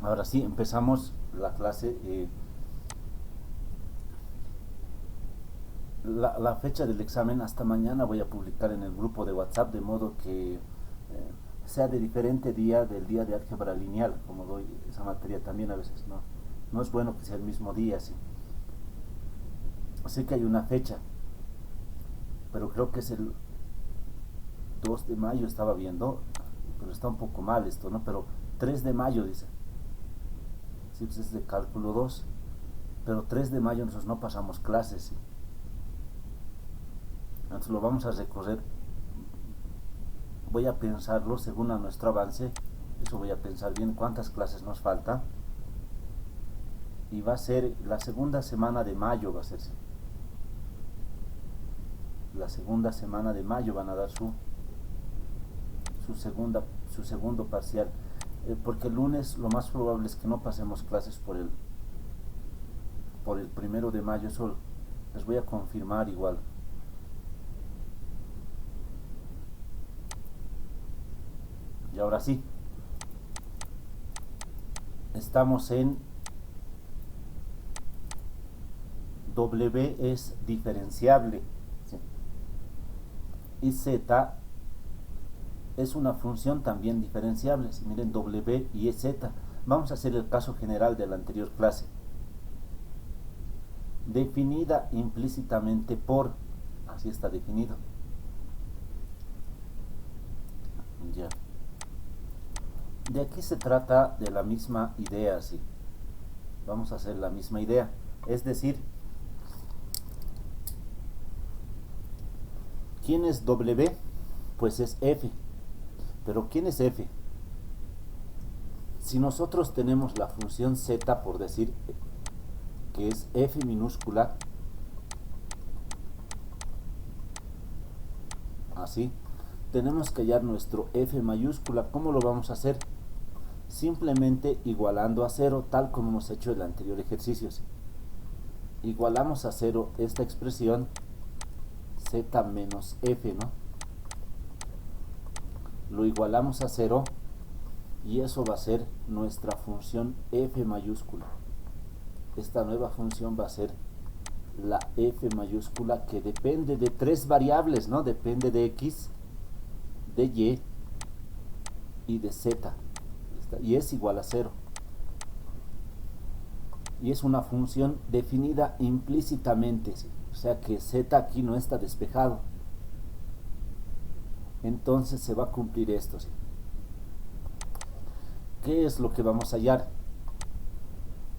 Ahora sí, empezamos la clase. La fecha del examen hasta mañana voy a publicar en el grupo de WhatsApp, de modo que sea de diferente día del día de álgebra lineal, como doy esa materia también a veces. No es bueno que sea el mismo día, sí. Sé que hay una fecha, pero creo que es el 2 de mayo, estaba viendo, pero está un poco mal esto, ¿no? Pero 3 de mayo dice. Sí, pues es de cálculo 2, pero 3 de mayo nosotros no pasamos clases, ¿sí? Entonces lo vamos a recorrer. Voy a pensarlo según a nuestro avance. Eso voy a pensar bien cuántas clases nos falta. Y va a ser la segunda semana de mayo, va a ser. La segunda semana de mayo van a dar su, segunda, su segundo parcial. Porque el lunes lo más probable es que no pasemos clases por el 1 de mayo. Eso les voy a confirmar igual. Y ahora sí, estamos en W es diferenciable, ¿sí? Y Z es una función también diferenciable. ¿Sí? Miren, W y Z. Vamos a hacer el caso general de la anterior clase. Definida implícitamente por, así está definido. Ya. De aquí se trata de la misma idea, sí. Vamos a hacer la misma idea. Es decir, ¿quién es W? Pues es F. Pero ¿quién es F? Si nosotros tenemos la función Z, por decir, que es F minúscula, así, tenemos que hallar nuestro F mayúscula. ¿Cómo lo vamos a hacer? Simplemente igualando a 0, tal como hemos hecho en el anterior ejercicio. ¿Sí? Igualamos a 0 esta expresión Z menos F, ¿no? Lo igualamos a 0 y eso va a ser nuestra función F mayúscula. Esta nueva función va a ser la F mayúscula, que depende de tres variables, ¿no? Depende de X, de Y de Z. Y es igual a 0. Y es una función definida implícitamente, ¿sí? O sea que Z aquí no está despejado. Entonces se va a cumplir esto, ¿sí? ¿Qué es lo que vamos a hallar?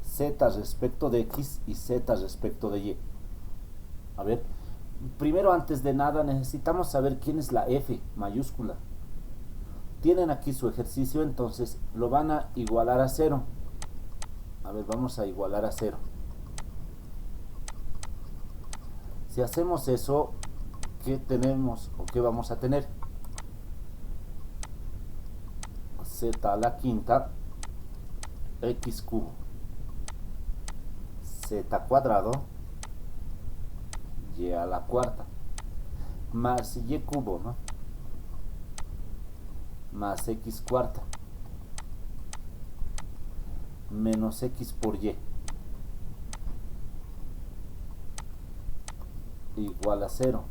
Z respecto de X y Z respecto de Y. A ver, primero, antes de nada, necesitamos saber quién es la F mayúscula. Tienen aquí su ejercicio, entonces lo van a igualar a 0. A ver, vamos a igualar a 0. Si hacemos eso, ¿qué tenemos o qué vamos a tener? Z a la quinta, X cubo, Z cuadrado, Y a la cuarta, más Y cubo, ¿no? Más X cuarta, menos X por Y, igual a 0.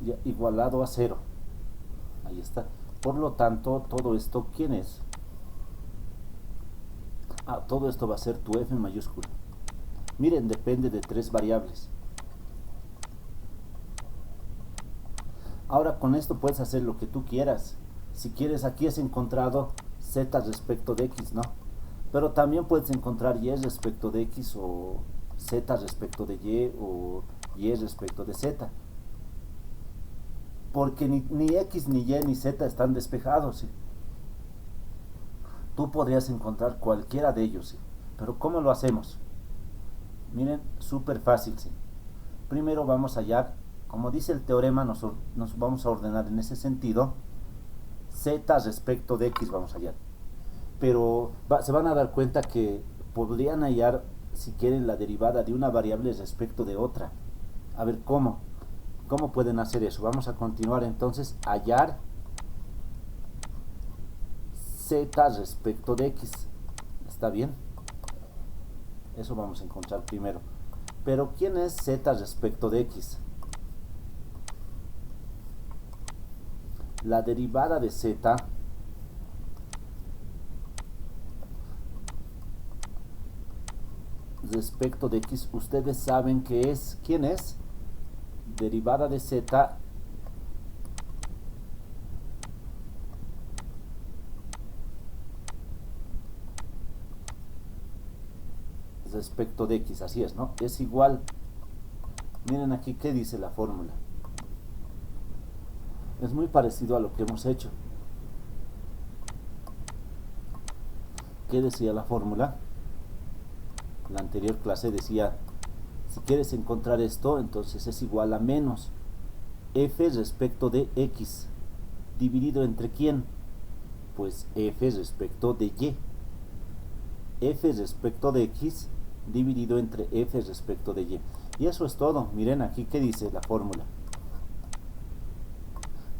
Ya, igualado a 0. Ahí está. Por lo tanto, todo esto, ¿quién es? Todo esto va a ser tu F mayúscula. Miren, depende de tres variables. Ahora con esto puedes hacer lo que tú quieras. Si quieres, aquí has encontrado Z respecto de X, ¿no? Pero también puedes encontrar Y respecto de X, o Z respecto de Y, o Y respecto de Z. Porque ni X, ni Y, ni Z están despejados, ¿sí? Tú podrías encontrar cualquiera de ellos, ¿sí? Pero ¿cómo lo hacemos? Miren, súper fácil, ¿sí? Primero vamos a hallar, como dice el teorema, nos vamos a ordenar en ese sentido. Z respecto de X vamos a hallar. Pero se van a dar cuenta que podrían hallar, si quieren, la derivada de una variable respecto de otra. A ver, ¿cómo pueden hacer eso? Vamos a continuar entonces, hallar Z respecto de X. ¿Está bien? Eso vamos a encontrar primero. Pero ¿quién es Z respecto de X? La derivada de Z respecto de X, ustedes saben que es, ¿quién es? Derivada de Z respecto de X, así es, ¿no? Es igual, miren aquí qué dice la fórmula. Es muy parecido a lo que hemos hecho. ¿Qué decía la fórmula? La anterior clase decía, si quieres encontrar esto, entonces es igual a menos f respecto de x, dividido entre quién? Pues f respecto de y. F respecto de x dividido entre f respecto de y. Y eso es todo. Miren aquí qué dice la fórmula.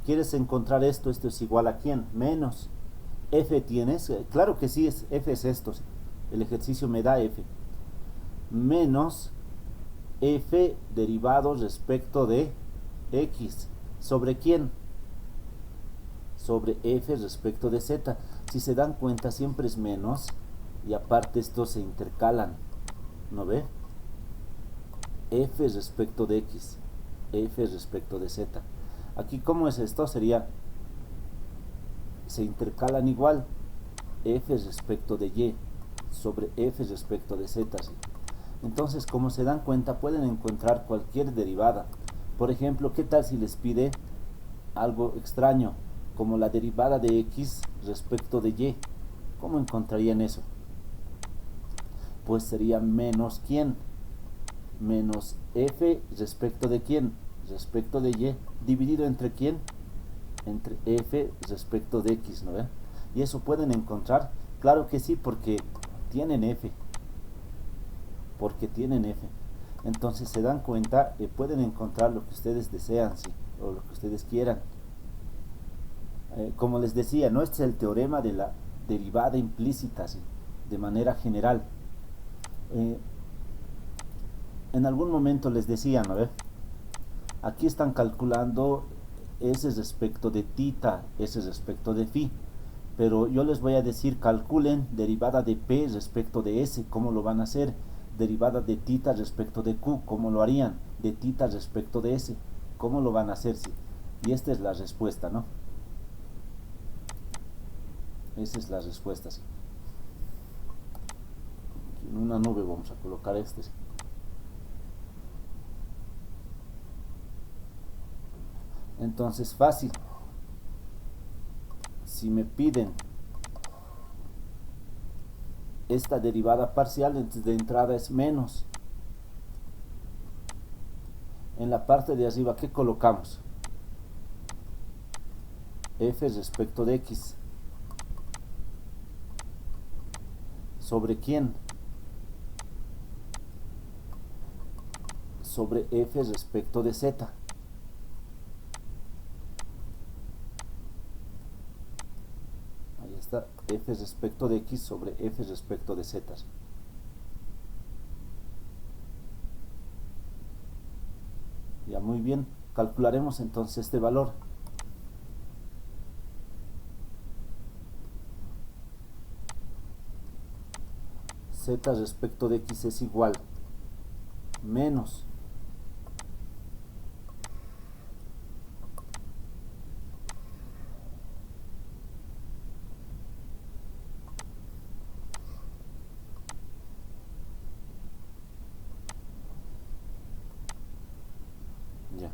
¿Quieres encontrar esto? Esto es igual a quién? Menos f tienes. Claro que sí, f es esto. El ejercicio me da f. Menos f derivado respecto de x. ¿Sobre quién? Sobre f respecto de z. Si se dan cuenta, siempre es menos. Y aparte estos se intercalan. ¿No ve? F respecto de x. F respecto de z. Aquí, ¿cómo es esto? Sería, se intercalan igual. F respecto de y sobre f respecto de z. ¿Sí? Entonces, como se dan cuenta, pueden encontrar cualquier derivada. Por ejemplo, ¿qué tal si les pide algo extraño, como la derivada de x respecto de y? ¿Cómo encontrarían eso? Pues sería menos ¿quién? Menos f respecto de quién? Respecto de y, dividido entre quién? Entre f respecto de x, ¿no ve? ¿Y eso pueden encontrar? Claro que sí, porque tienen f. Porque tienen f. Entonces se dan cuenta, pueden encontrar lo que ustedes desean, ¿sí? O lo que ustedes quieran. Como les decía, no este es el teorema de la derivada implícita, ¿sí? De manera general. En algún momento les decía, ¿no ve? Aquí están calculando S respecto de tita, S respecto de phi. Pero yo les voy a decir, calculen derivada de P respecto de S, ¿cómo lo van a hacer? Derivada de tita respecto de Q, ¿cómo lo harían? De tita respecto de S, ¿cómo lo van a hacer? Sí. Y esta es la respuesta, ¿no? Esa es la respuesta, sí. Aquí en una nube vamos a colocar este, sí. Entonces, fácil. Si me piden esta derivada parcial, entonces de entrada es menos. En la parte de arriba, ¿qué colocamos? F respecto de x. ¿Sobre quién? Sobre f respecto de z. Ahí está, f respecto de x sobre f respecto de z. Ya, muy bien. Calcularemos entonces este valor. Z respecto de x es igual menos ya.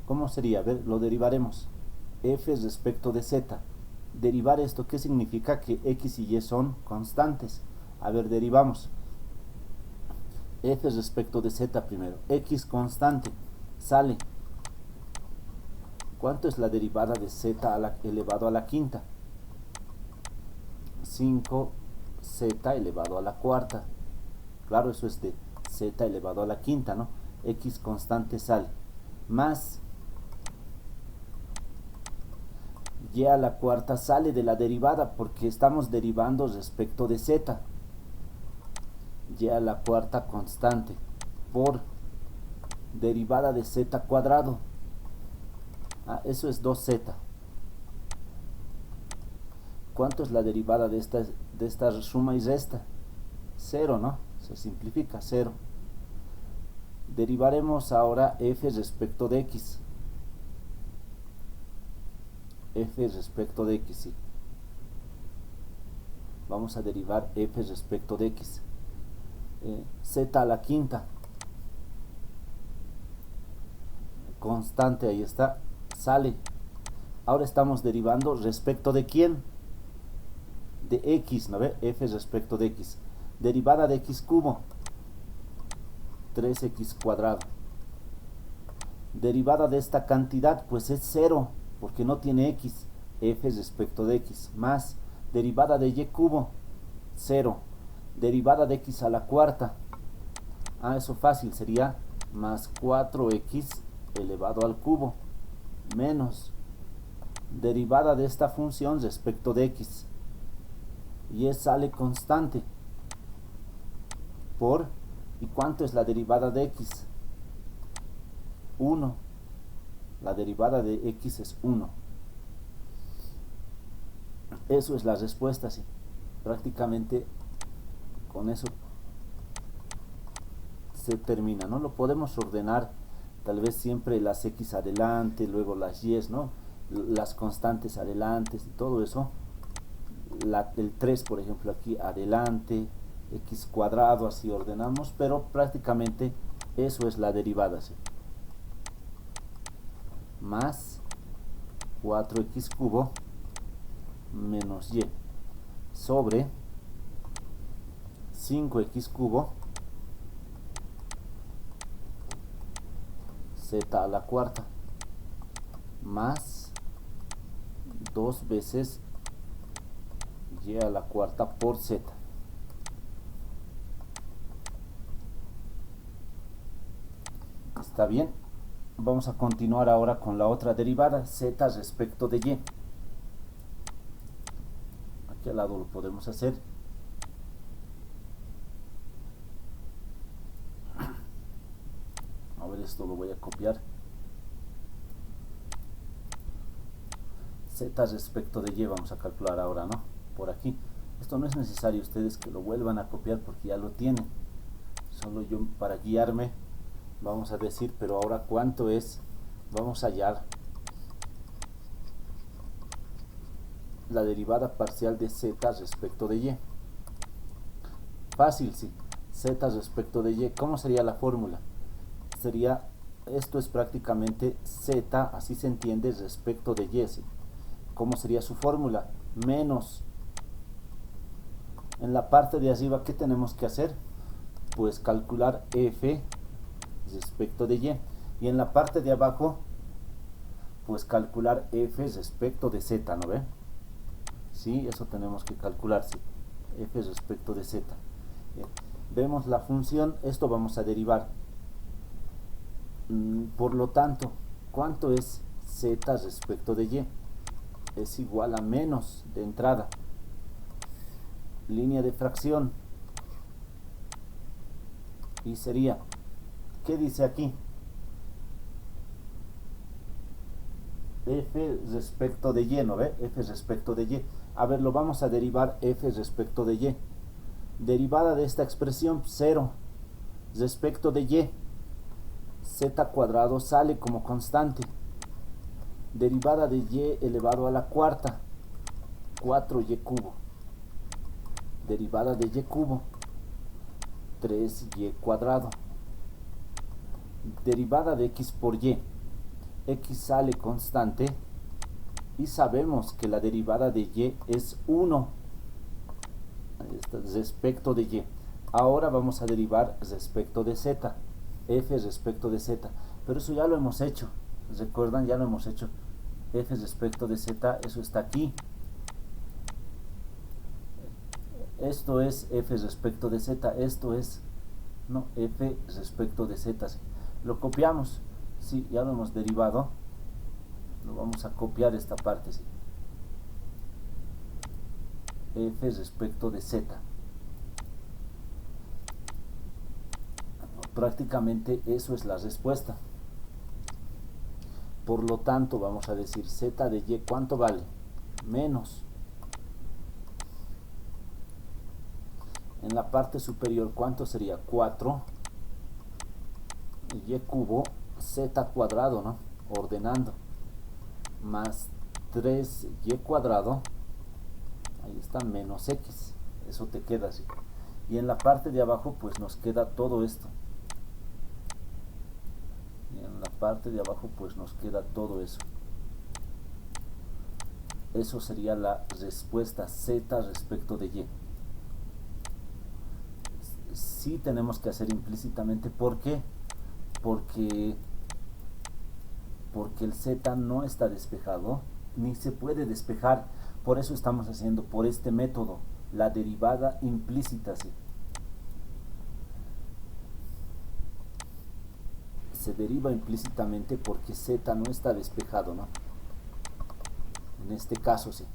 ¿Cómo sería? A ver, lo derivaremos. F respecto de z. Derivar esto, ¿qué significa? Que x y y son constantes. A ver, derivamos. F respecto de z primero. X constante. Sale ¿Cuánto es la derivada de z elevado a la quinta? 5z elevado a la cuarta. Claro, eso es de z elevado a la quinta, ¿no? X constante sale. Más y a la cuarta sale de la derivada porque estamos derivando respecto de z. Y a la cuarta constante por derivada de z cuadrado. Eso es 2z. ¿Cuánto es la derivada de esta suma y resta? 0, ¿no? Se simplifica, 0. Derivaremos ahora f respecto de x. F respecto de x, sí. Vamos a derivar f respecto de x. Z a la quinta. Constante, ahí está. Sale. Ahora estamos derivando respecto de quién? De x, ¿no ve? F respecto de x. Derivada de x cubo. 3x cuadrado. Derivada de esta cantidad, pues es 0, porque no tiene x. F respecto de x. Más derivada de y cubo. 0. Derivada de x a la cuarta. Eso fácil, sería más 4x elevado al cubo. Menos derivada de esta función respecto de x. Y sale constante. Por, ¿y cuánto es la derivada de x? 1. La derivada de x es 1. Eso es la respuesta, sí. Prácticamente con eso se termina, ¿no? Lo podemos ordenar, tal vez siempre las x adelante, luego las y, ¿no? Las constantes adelante y todo eso. El 3, por ejemplo, aquí adelante, x cuadrado, así ordenamos, pero prácticamente eso es la derivada, ¿sí? Más 4x cubo menos y sobre 5x cubo z a la cuarta más 2 veces y a la cuarta por z. ¿Está bien? Vamos a continuar ahora con la otra derivada, z respecto de y. Aquí al lado lo podemos hacer. A ver, esto lo voy a copiar. Z respecto de y vamos a calcular ahora, ¿no? Por aquí. Esto no es necesario ustedes que lo vuelvan a copiar porque ya lo tienen. Solo yo para guiarme vamos a decir, pero ahora ¿cuánto es? Vamos a hallar la derivada parcial de z respecto de y. Fácil, sí. Z respecto de y. ¿Cómo sería la fórmula? Sería, esto es prácticamente z, así se entiende, respecto de y, ¿sí? ¿Cómo sería su fórmula? Menos, en la parte de arriba, ¿qué tenemos que hacer? Pues calcular f respecto de y. Y en la parte de abajo, pues calcular f respecto de z, ¿no ve? Sí, eso tenemos que calcular, sí. F respecto de z. Vemos la función, esto vamos a derivar. Por lo tanto, ¿cuánto es z respecto de y? Es igual a menos de entrada. Línea de fracción. Y sería, ¿qué dice aquí? F respecto de y, ¿no ve? F respecto de y. A ver, lo vamos a derivar f respecto de y. Derivada de esta expresión, 0. Respecto de y. Z cuadrado sale como constante. Derivada de y elevado a la cuarta. 4y cubo. Derivada de y cubo. 3y cuadrado. Derivada de x por y. X sale constante. Y sabemos que la derivada de y es 1. Ahí está, respecto de y. Ahora vamos a derivar respecto de z. F respecto de z. Pero eso ya lo hemos hecho. ¿Recuerdan? Ya lo hemos hecho. F respecto de Z, eso está aquí. Esto es F respecto de Z, esto es, no, F respecto de Z. ¿Sí? Lo copiamos, sí, ya lo hemos derivado, lo vamos a copiar esta parte, ¿sí? F respecto de Z. Prácticamente eso es la respuesta. Por lo tanto, vamos a decir Z de Y, ¿cuánto vale? Menos. En la parte superior, ¿cuánto sería? 4 Y cubo Z cuadrado, ¿no? Ordenando. Más 3Y cuadrado. Ahí está, menos X. Eso te queda así. Y en la parte de abajo, pues nos queda todo esto. Y en la parte de abajo, pues nos queda todo eso. Eso sería la respuesta Z respecto de Y. Sí tenemos que hacer implícitamente. ¿Por qué? Porque el Z no está despejado, ni se puede despejar. Por eso estamos haciendo por este método, la derivada implícita. ¿Sí? Se deriva implícitamente porque Z no está despejado, ¿no? En este caso sí.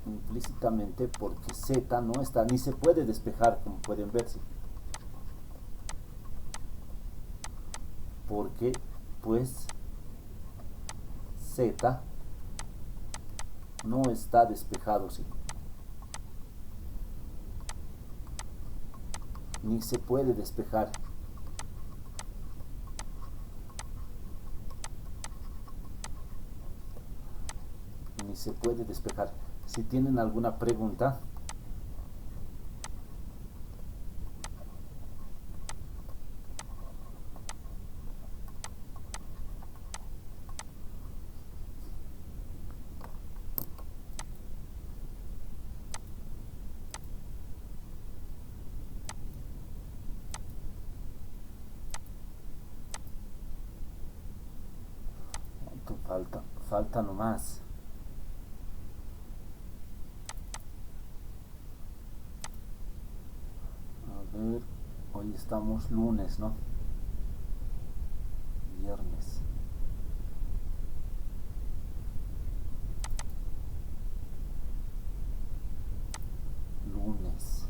Implícitamente porque Z no está, ni se puede despejar, como pueden ver. ¿Sí? Porque pues Z no está despejado, ¿sí? Ni se puede despejar. Ni se puede despejar. Si tienen alguna pregunta. Falta nomás. A ver, hoy estamos lunes, ¿no? Viernes. Lunes.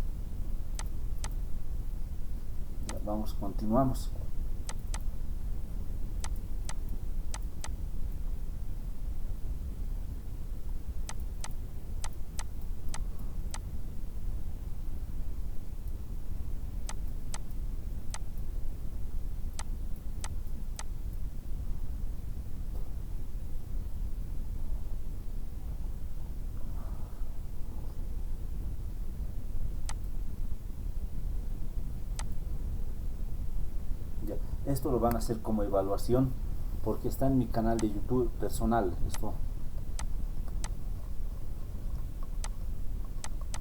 Ya vamos, continuamos. Esto lo van a hacer como evaluación porque está en mi canal de YouTube personal.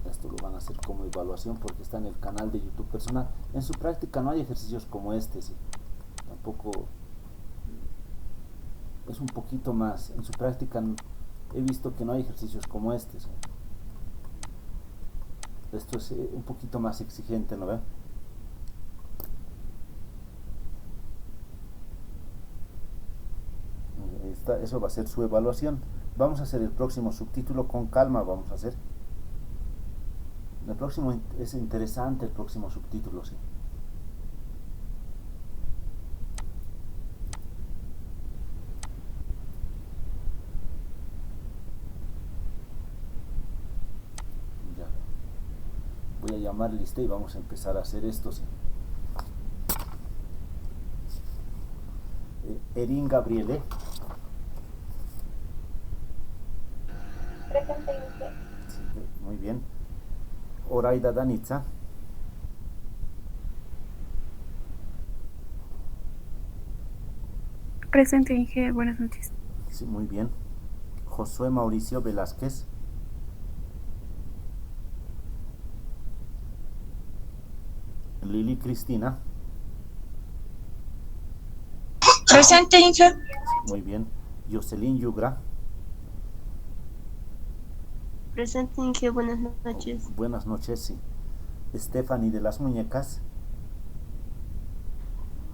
Esto lo van a hacer como evaluación porque está en el canal de YouTube personal. En su práctica no hay ejercicios como este, ¿sí? Tampoco es un poquito más. En su práctica he visto que no hay ejercicios como este, ¿sí? Esto es un poquito más exigente, ¿no ven? Eso va a ser su evaluación. Vamos a hacer el próximo subtítulo con calma. Vamos a hacer el próximo. Es interesante el próximo subtítulo, sí. Ya voy a llamar lista y vamos a empezar a hacer esto, sí. Erin Gabriele. Presente. Sí, muy bien. Oraida Danitza. Presente, Inge. Buenas noches. Sí, muy bien. Josué Mauricio Velázquez. Lili Cristina. Presente, Inge. Muy bien. Jocelyn Yugra. Presente, Inge, buenas noches. Buenas noches, sí. Stephanie de las Muñecas.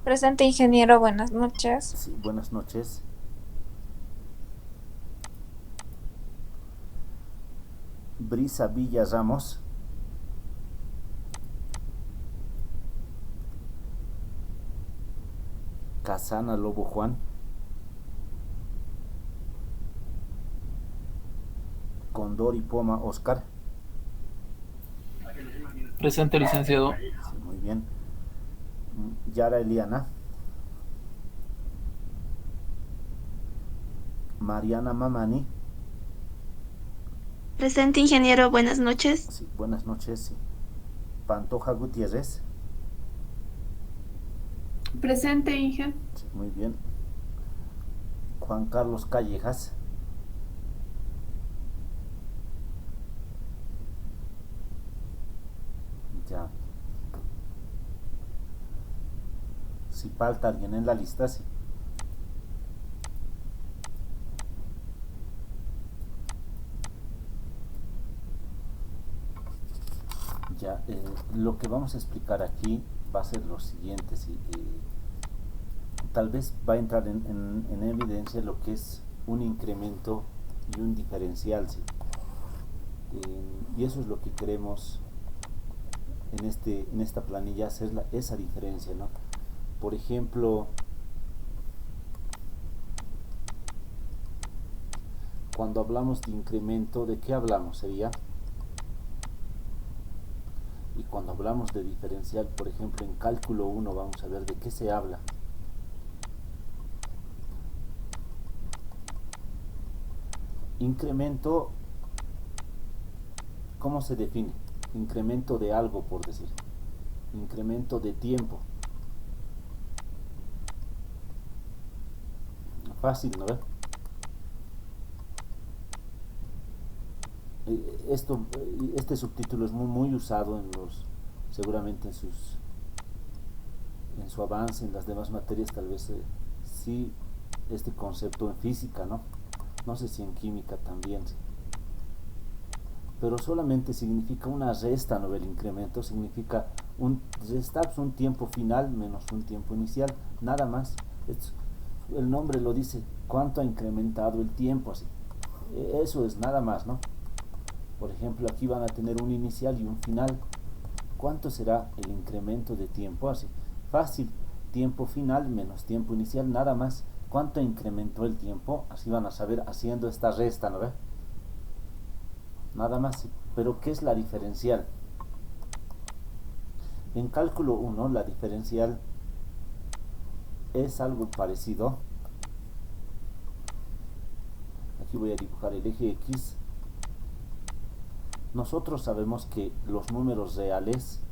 Presente, ingeniero, buenas noches. Sí, buenas noches. Brisa Villa Ramos. Casana Lobo Juan. Condor y Poma Oscar. Presente, licenciado. Sí, muy bien. Yara Eliana. Mariana Mamani. Presente, ingeniero, buenas noches. Sí, buenas noches. Sí. Pantoja Gutiérrez. Presente, Inge. Sí, muy bien. Juan Carlos Callejas. Ya. Si falta alguien en la lista, sí. Ya, lo que vamos a explicar aquí va a ser lo siguiente, ¿sí? Tal vez va a entrar en evidencia lo que es un incremento y un diferencial, ¿sí? Y eso es lo que queremos en esta planilla, hacer esa diferencia, ¿no? Por ejemplo, cuando hablamos de incremento, ¿de qué hablamos? Sería... Y cuando hablamos de diferencial, por ejemplo, en cálculo 1, vamos a ver de qué se habla. Incremento, ¿cómo se define? Incremento de algo, por decir. Incremento de tiempo. Fácil, ¿no ve? Este subtítulo es muy usado seguramente en su avance en las demás materias, tal vez sí, este concepto en física, no sé si en química también, sí. Pero solamente significa una resta, ¿no? El incremento significa restar un tiempo final menos un tiempo inicial, nada más. El nombre lo dice, cuánto ha incrementado el tiempo, así. Eso es nada más, ¿no? Por ejemplo, aquí van a tener un inicial y un final. ¿Cuánto será el incremento de tiempo? Así, fácil, tiempo final menos tiempo inicial, nada más. ¿Cuánto incrementó el tiempo? Así van a saber haciendo esta resta, ¿no ve? Nada más. Pero ¿qué es la diferencial? En cálculo 1, la diferencial es algo parecido. Aquí voy a dibujar el eje X. Nosotros sabemos que los números reales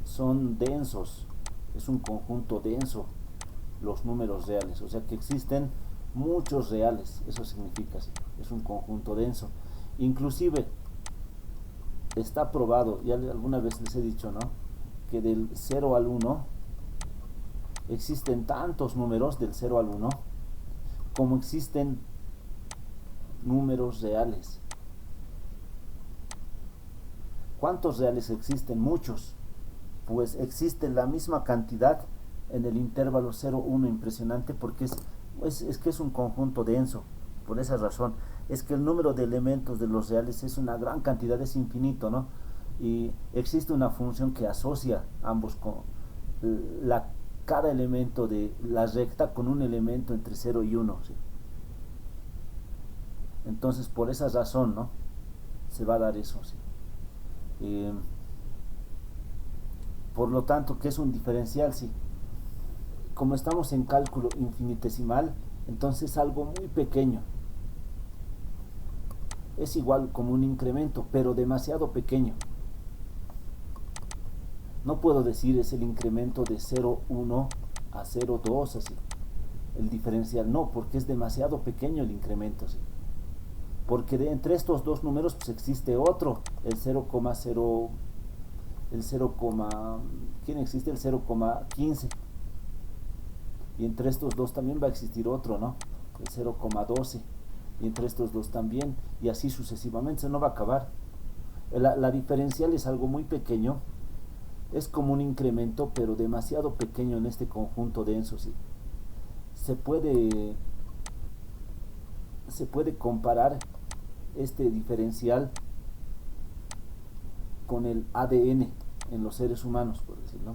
son densos, es un conjunto denso los números reales, o sea que existen muchos reales, eso significa, ¿sí? Es un conjunto denso. Inclusive está probado, ya alguna vez les he dicho, ¿no? Que del 0 al 1 existen tantos números del 0 al 1 como existen números reales. ¿Cuántos reales existen? Muchos. Pues existe la misma cantidad en el intervalo 0-1, impresionante, porque es que es un conjunto denso. Por esa razón, es que el número de elementos de los reales es una gran cantidad, es infinito, ¿no? Y existe una función que asocia ambos con cada elemento de la recta con un elemento entre 0 y 1, ¿sí? Entonces, por esa razón, ¿no? Se va a dar eso, ¿sí? Por lo tanto, ¿qué es un diferencial? Sí. Como estamos en cálculo infinitesimal, entonces algo muy pequeño. Es igual como un incremento, pero demasiado pequeño. No puedo decir es el incremento de 0,1 a 0,2, así. El diferencial no, porque es demasiado pequeño el incremento, ¿sí? Porque entre estos dos números pues existe otro, el 0,0, el 0, ¿quién existe? El 0,15. y entre estos dos también va a existir otro, ¿no? El 0,12, y entre estos dos también, y así sucesivamente, se no va a acabar. La diferencial es algo muy pequeño, es como un incremento, pero demasiado pequeño en este conjunto denso, ¿sí? Se puede comparar este diferencial con el ADN en los seres humanos, por decirlo.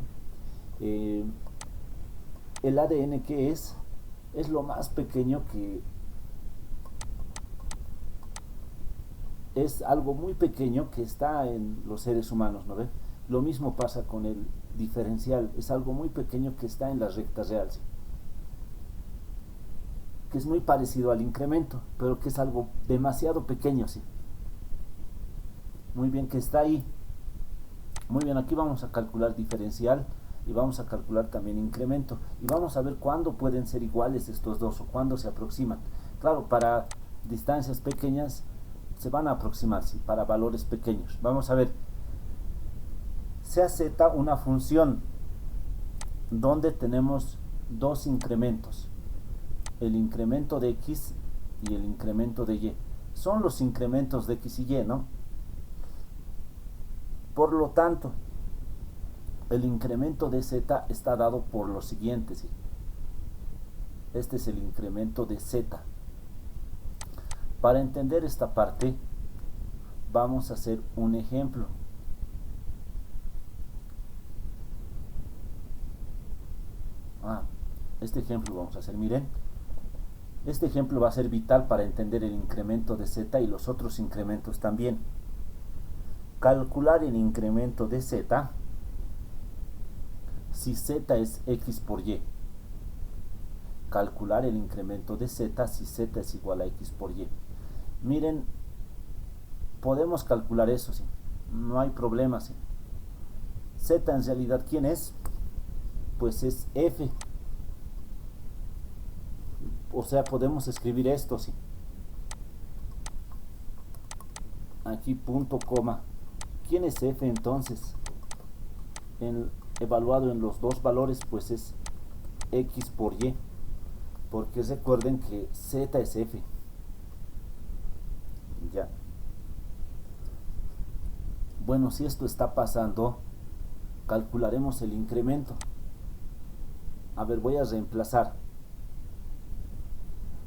El ADN, ¿qué es? Es lo más pequeño que es algo muy pequeño que está en los seres humanos, ¿no ve? Lo mismo pasa con el diferencial, es algo muy pequeño que está en la recta real, ¿sí? Que es muy parecido al incremento, pero que es algo demasiado pequeño, ¿sí? Muy bien, que está ahí. Muy bien, aquí vamos a calcular diferencial y vamos a calcular también incremento y vamos a ver cuándo pueden ser iguales estos dos o cuándo se aproximan. Claro, para distancias pequeñas se van a aproximar, ¿sí? Para valores pequeños. Vamos a ver, sea z una función donde tenemos dos incrementos, el incremento de x y el incremento de y. Son los incrementos de x y y, ¿no? Por lo tanto, el incremento de z está dado por lo siguiente, ¿sí? Este es el incremento de z. Para entender esta parte, vamos a hacer un ejemplo. Este ejemplo vamos a hacer, miren. Este ejemplo va a ser vital para entender el incremento de z y los otros incrementos también. Calcular el incremento de z si z es x por y. Calcular el incremento de z si z es igual a x por y. Miren, podemos calcular eso, ¿sí? No hay problema, ¿sí? Z en realidad, ¿quién es? Pues es f. O sea, podemos escribir esto, ¿sí? Aquí punto, coma. ¿Quién es f entonces? Evaluado en los dos valores, pues es x por y. Porque recuerden que z es f. Ya. Bueno, si esto está pasando, calcularemos el incremento. A ver, voy a reemplazar.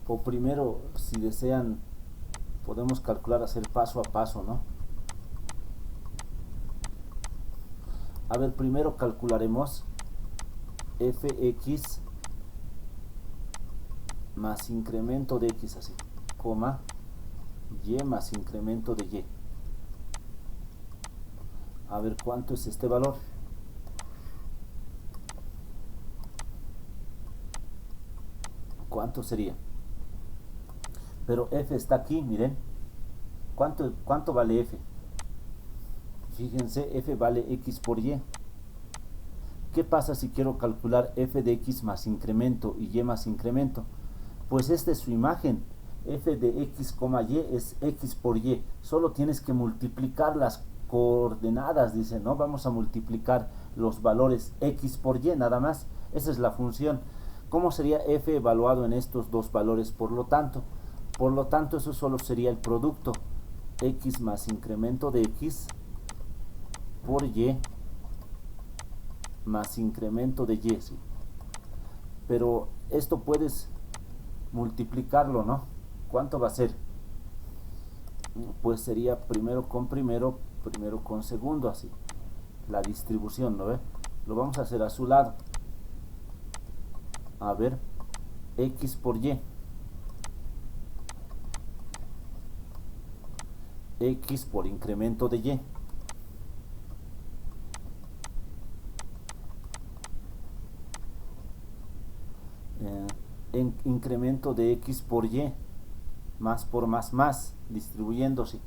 O primero, si desean, podemos calcular, hacer paso a paso, ¿no? A ver, primero calcularemos fx más incremento de x, así, coma, y más incremento de y. A ver, ¿cuánto es este valor? ¿Cuánto sería? Pero f está aquí, miren. ¿Cuánto vale f? Fíjense, f vale x por y. ¿Qué pasa si quiero calcular f de x más incremento y y más incremento? Pues esta es su imagen. F de x, y es x por y. Solo tienes que multiplicar las coordenadas, dice, ¿no? Vamos a multiplicar los valores x por y, nada más. Esa es la función. ¿Cómo sería f evaluado en estos dos valores? Por lo tanto, eso solo sería el producto. X más incremento de x por y más incremento de y, ¿sí? Pero esto puedes multiplicarlo, ¿no? ¿Cuánto va a ser? Pues sería primero con primero con segundo, así. La distribución, ¿no ve? Lo vamos a hacer a su lado. A ver, x por y. X por incremento de y. En incremento de x por y, más por más, distribuyéndose,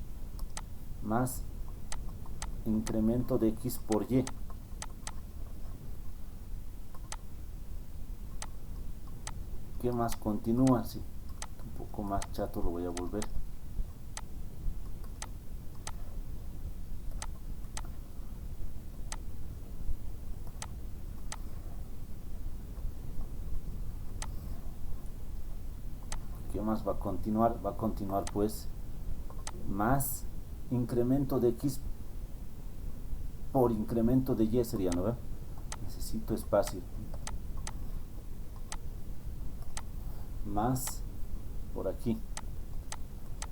más incremento de x por y. ¿Qué más continúa? Sí, un poco más chato lo voy a volver. ¿qué más va a continuar? Va a continuar pues más incremento de x por incremento de y sería, ¿no ve? Necesito espacio. Más por aquí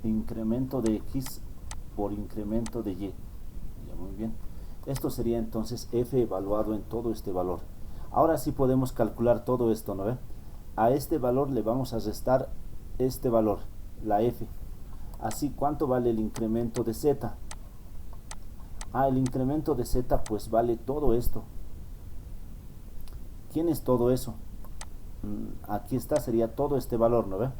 incremento de x por incremento de y. Ya, muy bien. Esto sería entonces f evaluado en todo este valor. Ahora sí podemos calcular todo esto, ¿no ve? A este valor le vamos a restar este valor, la f. Así, ¿cuánto vale el incremento de z? El incremento de z pues vale todo esto. ¿Quién es todo eso? Aquí está, sería todo este valor, ¿no ve?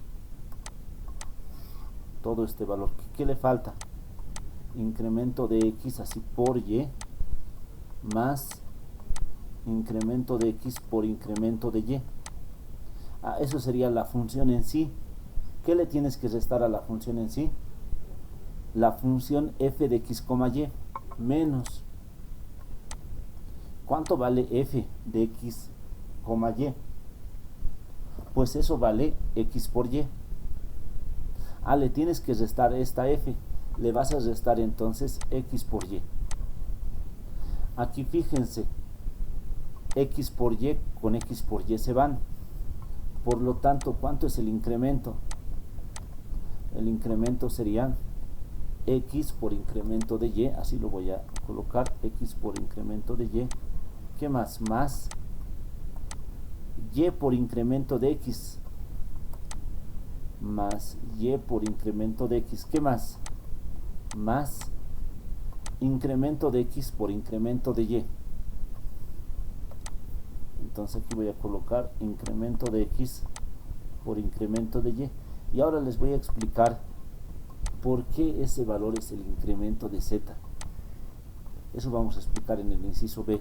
Todo este valor. ¿Qué le falta? Incremento de x así por y más incremento de x por incremento de y. Eso sería la función en sí. ¿Qué le tienes que restar a la función en sí? La función f de x, y menos. ¿Cuánto vale f de x, y? Pues eso vale x por y. Le tienes que restar esta f. Le vas a restar entonces x por y. Aquí fíjense, x por y con x por y se van. Por lo tanto, ¿cuánto es el incremento? El incremento sería x por incremento de y, así lo voy a colocar, x por incremento de y. ¿Qué más? Más y por incremento de x, más y por incremento de x. ¿Qué más? Más incremento de x por incremento de y. Entonces aquí voy a colocar incremento de x por incremento de y. Y ahora les voy a explicar por qué ese valor es el incremento de z. Eso vamos a explicar en el inciso B.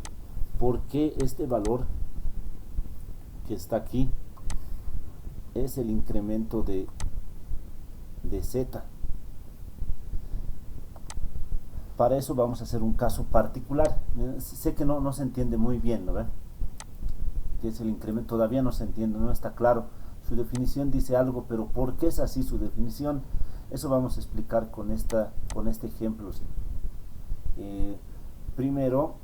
¿Por qué este valor que está aquí es el incremento de z? Para eso vamos a hacer un caso particular. Sé que no se entiende muy bien, ¿no ven? Que es el incremento, todavía no se entiende, no está claro. Su definición dice algo, pero ¿por qué es así su definición? Eso vamos a explicar con este ejemplo, ¿sí? Primero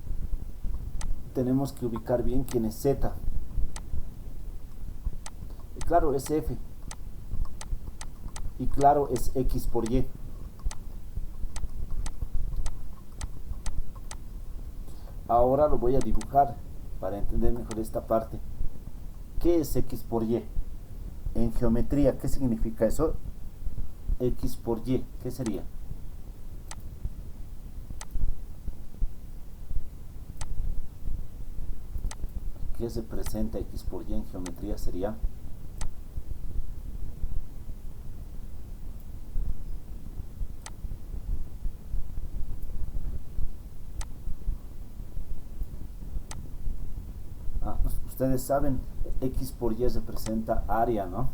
tenemos que ubicar bien quién es z. Claro, es f. Y claro, es x por y. Ahora lo voy a dibujar para entender mejor esta parte. ¿Qué es x por y? En geometría, ¿qué significa eso? X por y, ¿qué sería? ¿Qué se presenta x por y en geometría? Sería ustedes saben, x por y representa área, ¿no?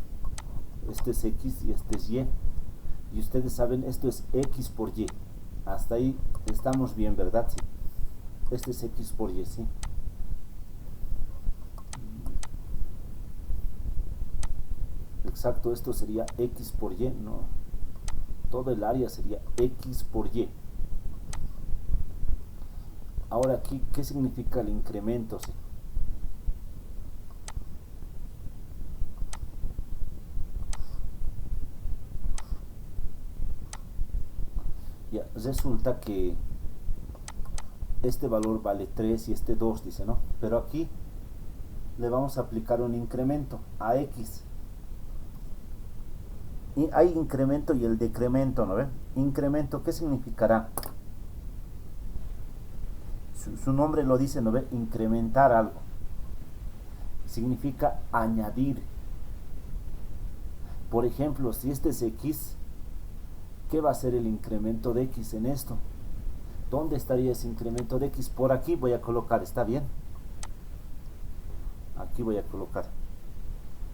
Este es x y este es y. Y ustedes saben, esto es x por y. Hasta ahí estamos bien, ¿verdad? Sí. Este es x por y, ¿sí? Exacto, esto sería x por y, ¿no? Todo el área sería x por y. Ahora aquí, ¿qué significa el incremento? ¿Sí? Ya, resulta que este valor vale 3 y este 2, dice, ¿no? Pero aquí le vamos a aplicar un incremento a x. Y hay incremento y el decremento, ¿no ven? Incremento, ¿qué significará? Su nombre lo dice, ¿no ve? Incrementar algo. Significa añadir. Por ejemplo, si este es x, ¿qué va a ser el incremento de x en esto? ¿Dónde estaría ese incremento de x? Por aquí voy a colocar, ¿está bien? Aquí voy a colocar.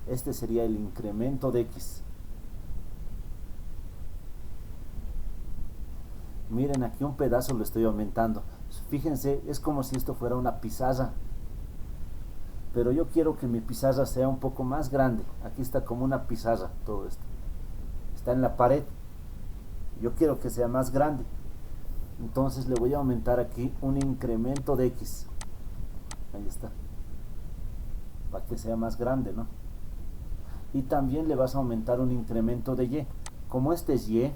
Este sería el incremento de x. Miren, aquí un pedazo lo estoy aumentando. Fíjense, es como si esto fuera una pizarra. Pero yo quiero que mi pizarra sea un poco más grande. Aquí está como una pizarra todo esto. está en la pared. Yo quiero que sea más grande. Entonces le voy a aumentar aquí un incremento de X. Ahí está. Para que sea más grande, ¿no? Y también le vas a aumentar un incremento de Y. Como este es Y,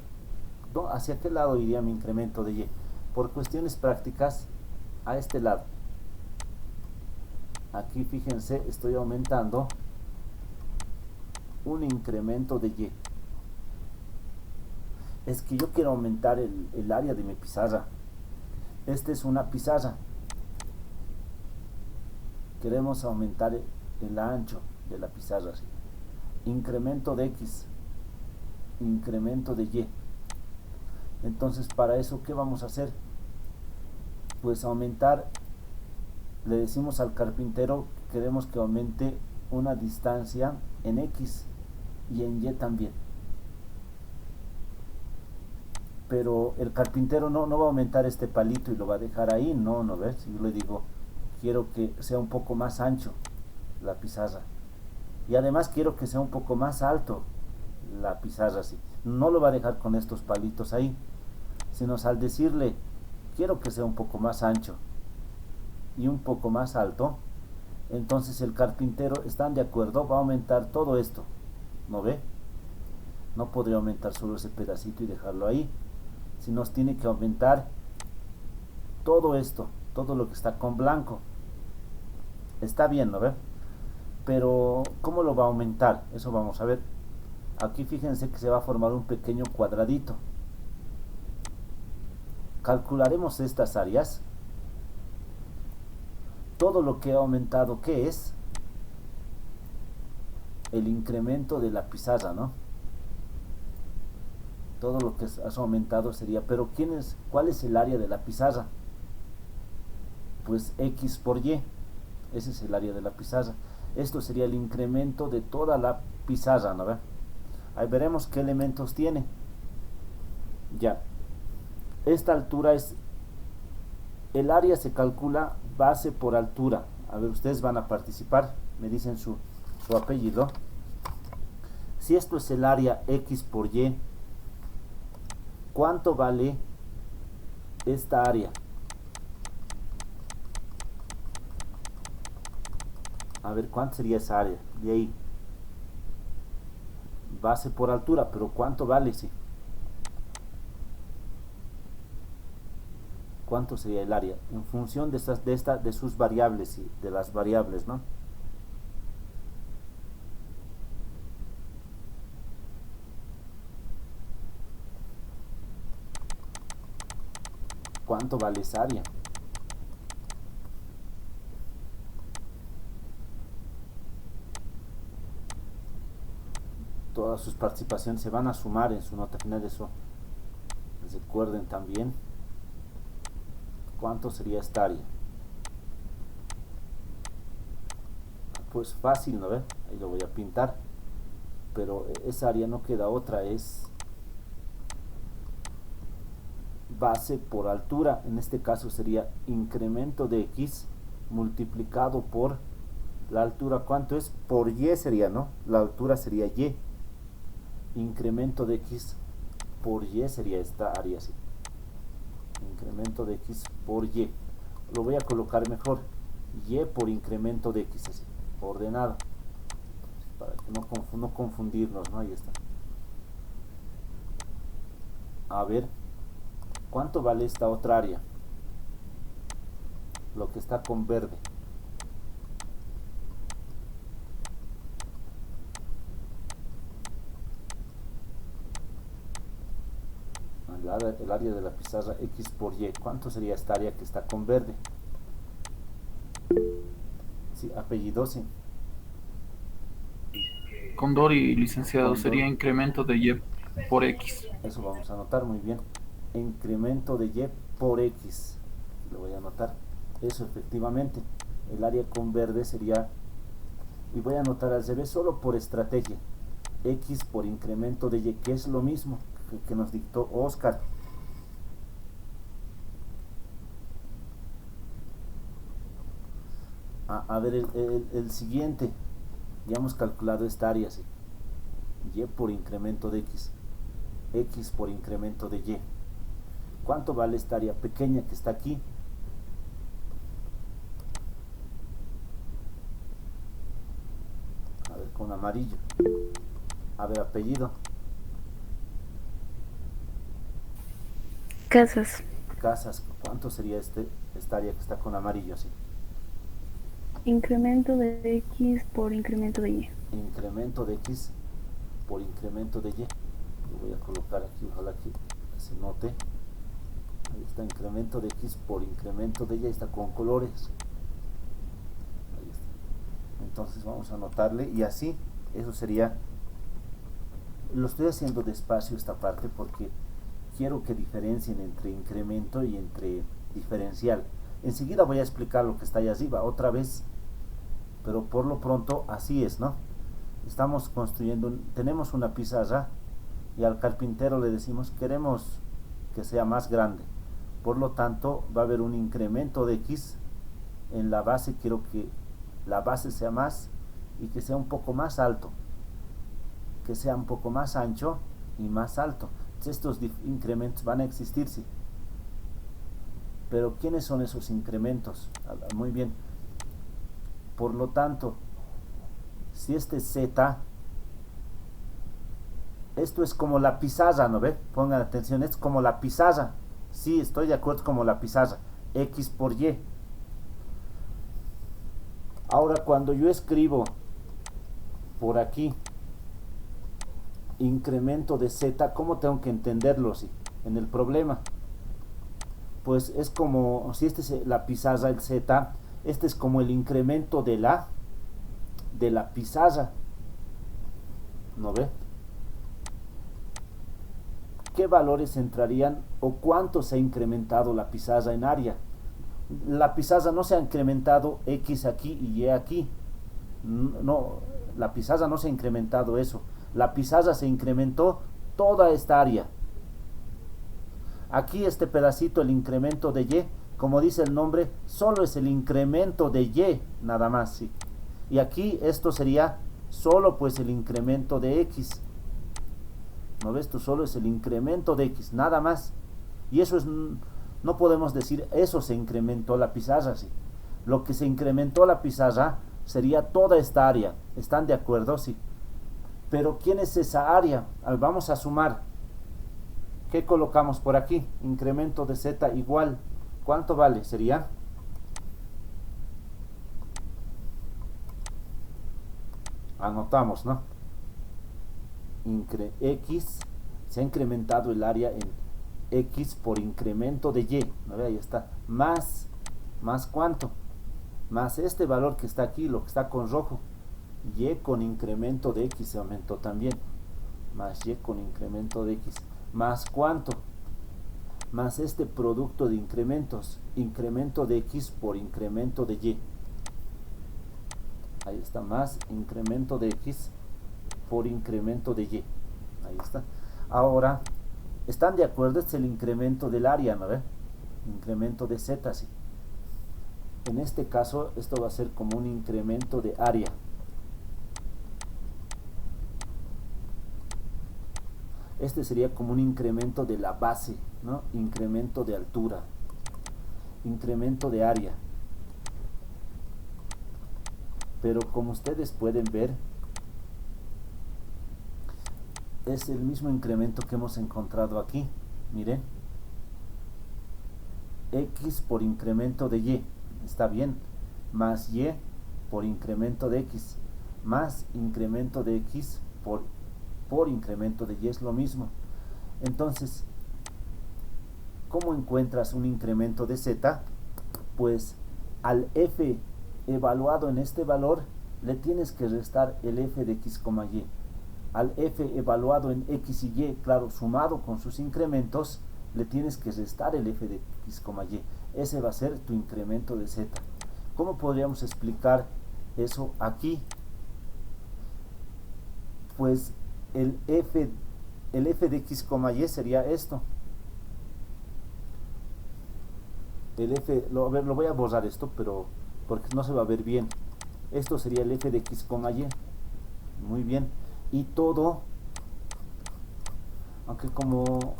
¿hacia qué lado iría mi incremento de Y? Por cuestiones prácticas, a este lado. Aquí fíjense, estoy aumentando un incremento de Y. Es que yo quiero aumentar el área de mi pizarra. Esta es una pizarra. Queremos aumentar el ancho de la pizarra. ¿Sí? Incremento de X, incremento de Y. Entonces, para eso, ¿qué vamos a hacer? Pues aumentar, le decimos al carpintero que queremos que aumente una distancia en X y en Y también. Pero el carpintero no va a aumentar este palito y lo va a dejar ahí, no ves. Yo le digo, quiero que sea un poco más ancho la pizarra. Y además quiero que sea un poco más alto la pizarra, sí. No lo va a dejar con estos palitos ahí, sino al decirle, quiero que sea un poco más ancho y un poco más alto, entonces el carpintero, ¿están de acuerdo? Va a aumentar todo esto, ¿no ve? No podría aumentar solo ese pedacito y dejarlo ahí, sino tiene que aumentar todo esto, todo lo que está con blanco. Está bien, ¿no ve? Pero ¿cómo lo va a aumentar? Eso vamos a ver. Aquí fíjense que se va a formar un pequeño cuadradito. Calcularemos estas áreas. Todo lo que ha aumentado, ¿qué es? El incremento de la pizarra, ¿no? Todo lo que has aumentado sería, pero ¿cuál es el área de la pizarra? Pues X por Y. Ese es el área de la pizarra. Esto sería el incremento de toda la pizarra, ¿no ve? Ahí veremos qué elementos tiene. Ya. Esta altura es, el área se calcula base por altura. A ver, ustedes van a participar, me dicen su apellido. Si esto es el área X por Y, ¿cuánto vale esta área? A ver, ¿cuánto sería esa área? De ahí. Base por altura, pero ¿cuánto vale? Sí. ¿Cuánto sería el área? En función de sus variables, sí, de las variables, ¿no? ¿Cuánto vale esa área? Todas sus participaciones se van a sumar en su nota final. Eso recuerden también. ¿Cuánto sería esta área? Pues fácil, ¿no ve? Ahí lo voy a pintar. Pero esa área no queda otra, es base por altura. En este caso sería incremento de X multiplicado por la altura. ¿Cuánto es? Por Y sería, ¿no? La altura sería Y. Incremento de X por Y sería esta área, sí. Incremento de X por Y. Lo voy a colocar mejor. Y por incremento de X, así, ordenado. Para que no confundirnos, ¿no? Ahí está. A ver, ¿cuánto vale esta otra área? Lo que está con verde. El área de la pizarra X por Y. ¿Cuánto sería esta área que está con verde? Sí, apellido, sí. Condori, licenciado, Condori. sería incremento de Y por X. Eso vamos a anotar muy bien. Incremento de Y por X. Lo voy a anotar. Eso efectivamente. El área con verde sería, y voy a anotar al revés solo por estrategia. X por incremento de Y, que es lo mismo que nos dictó Oscar. A ver, el siguiente. Ya hemos calculado esta área, ¿sí? Y por incremento de X. X por incremento de Y. ¿Cuánto vale esta área pequeña que está aquí? A ver, con amarillo. A ver, apellido. Casas. Casas. ¿Cuánto sería esta área que está con amarillo así? Incremento de X por incremento de Y. Incremento de X por incremento de Y. Lo voy a colocar aquí, ojalá que se note. Ahí está, incremento de X por incremento de Y. Ahí está con colores. Ahí está. Entonces vamos a anotarle y así, eso sería. Lo estoy haciendo despacio esta parte porque quiero que diferencien entre incremento y entre diferencial. Enseguida voy a explicar lo que está ahí arriba otra vez, pero por lo pronto así es, ¿no? Estamos construyendo, tenemos una pizarra y al carpintero le decimos queremos que sea más grande, por lo tanto va a haber un incremento de X en la base. Quiero que la base sea más y que sea un poco más alto, que sea un poco más ancho y más alto. Estos incrementos van a existir, sí. Pero ¿quiénes son esos incrementos? Muy bien. Por lo tanto, si este es Z, esto es como la pizarra, ¿no ve? Pongan atención, es como la pizarra. Sí, estoy de acuerdo, como la pizarra. X por Y. Ahora, cuando yo escribo por aquí incremento de Z, ¿cómo tengo que entenderlo? Sí, en el problema. Pues es como, si este es la pizarra, el Z, este es como el incremento de la pizarra. ¿No ve? ¿Qué valores entrarían o cuánto se ha incrementado la pizarra en área? La pizarra no se ha incrementado X aquí y Y aquí. No, la pizarra no se ha incrementado eso. La pizarra se incrementó toda esta área. Aquí este pedacito, el incremento de Y, como dice el nombre, solo es el incremento de Y, nada más, sí. Y aquí esto sería solo pues el incremento de X. ¿No ves? Esto solo es el incremento de X, nada más. Y eso es, no podemos decir, eso se incrementó la pizarra, sí. Lo que se incrementó la pizarra sería toda esta área. ¿Están de acuerdo? Sí. Pero ¿quién es esa área? Vamos a sumar. ¿Qué colocamos por aquí? Incremento de Z igual. ¿Cuánto vale? Sería anotamos, ¿no? X, se ha incrementado el área en X por incremento de Y. ¿No ve? Ahí está. Más ¿cuánto? Más este valor que está aquí, lo que está con rojo. Y con incremento de X se aumentó también. Más Y con incremento de X. ¿Más cuánto? Más este producto de incrementos. Incremento de X por incremento de Y. Ahí está. Más incremento de X por incremento de Y. Ahí está. Ahora, ¿están de acuerdo? Este es el incremento del área, ¿no ve? Incremento de Z, sí. En este caso, esto va a ser como un incremento de área. Este sería como un incremento de la base, ¿no? Incremento de altura. Incremento de área. Pero como ustedes pueden ver, es el mismo incremento que hemos encontrado aquí. Miren. X por incremento de Y. Está bien. Más Y por incremento de X. Más incremento de X por incremento de Y es lo mismo. Entonces, ¿cómo encuentras un incremento de Z? Pues al F evaluado en este valor le tienes que restar el F de X, Y. Al F evaluado en X y Y, claro, sumado con sus incrementos, le tienes que restar el F de X, Y. Ese va a ser tu incremento de Z. ¿Cómo podríamos explicar eso aquí? Pues el F de X, Y sería esto. El F, a ver, lo voy a borrar esto, pero porque no se va a ver bien. Esto sería el F de X, Y. Muy bien. Y todo Aunque como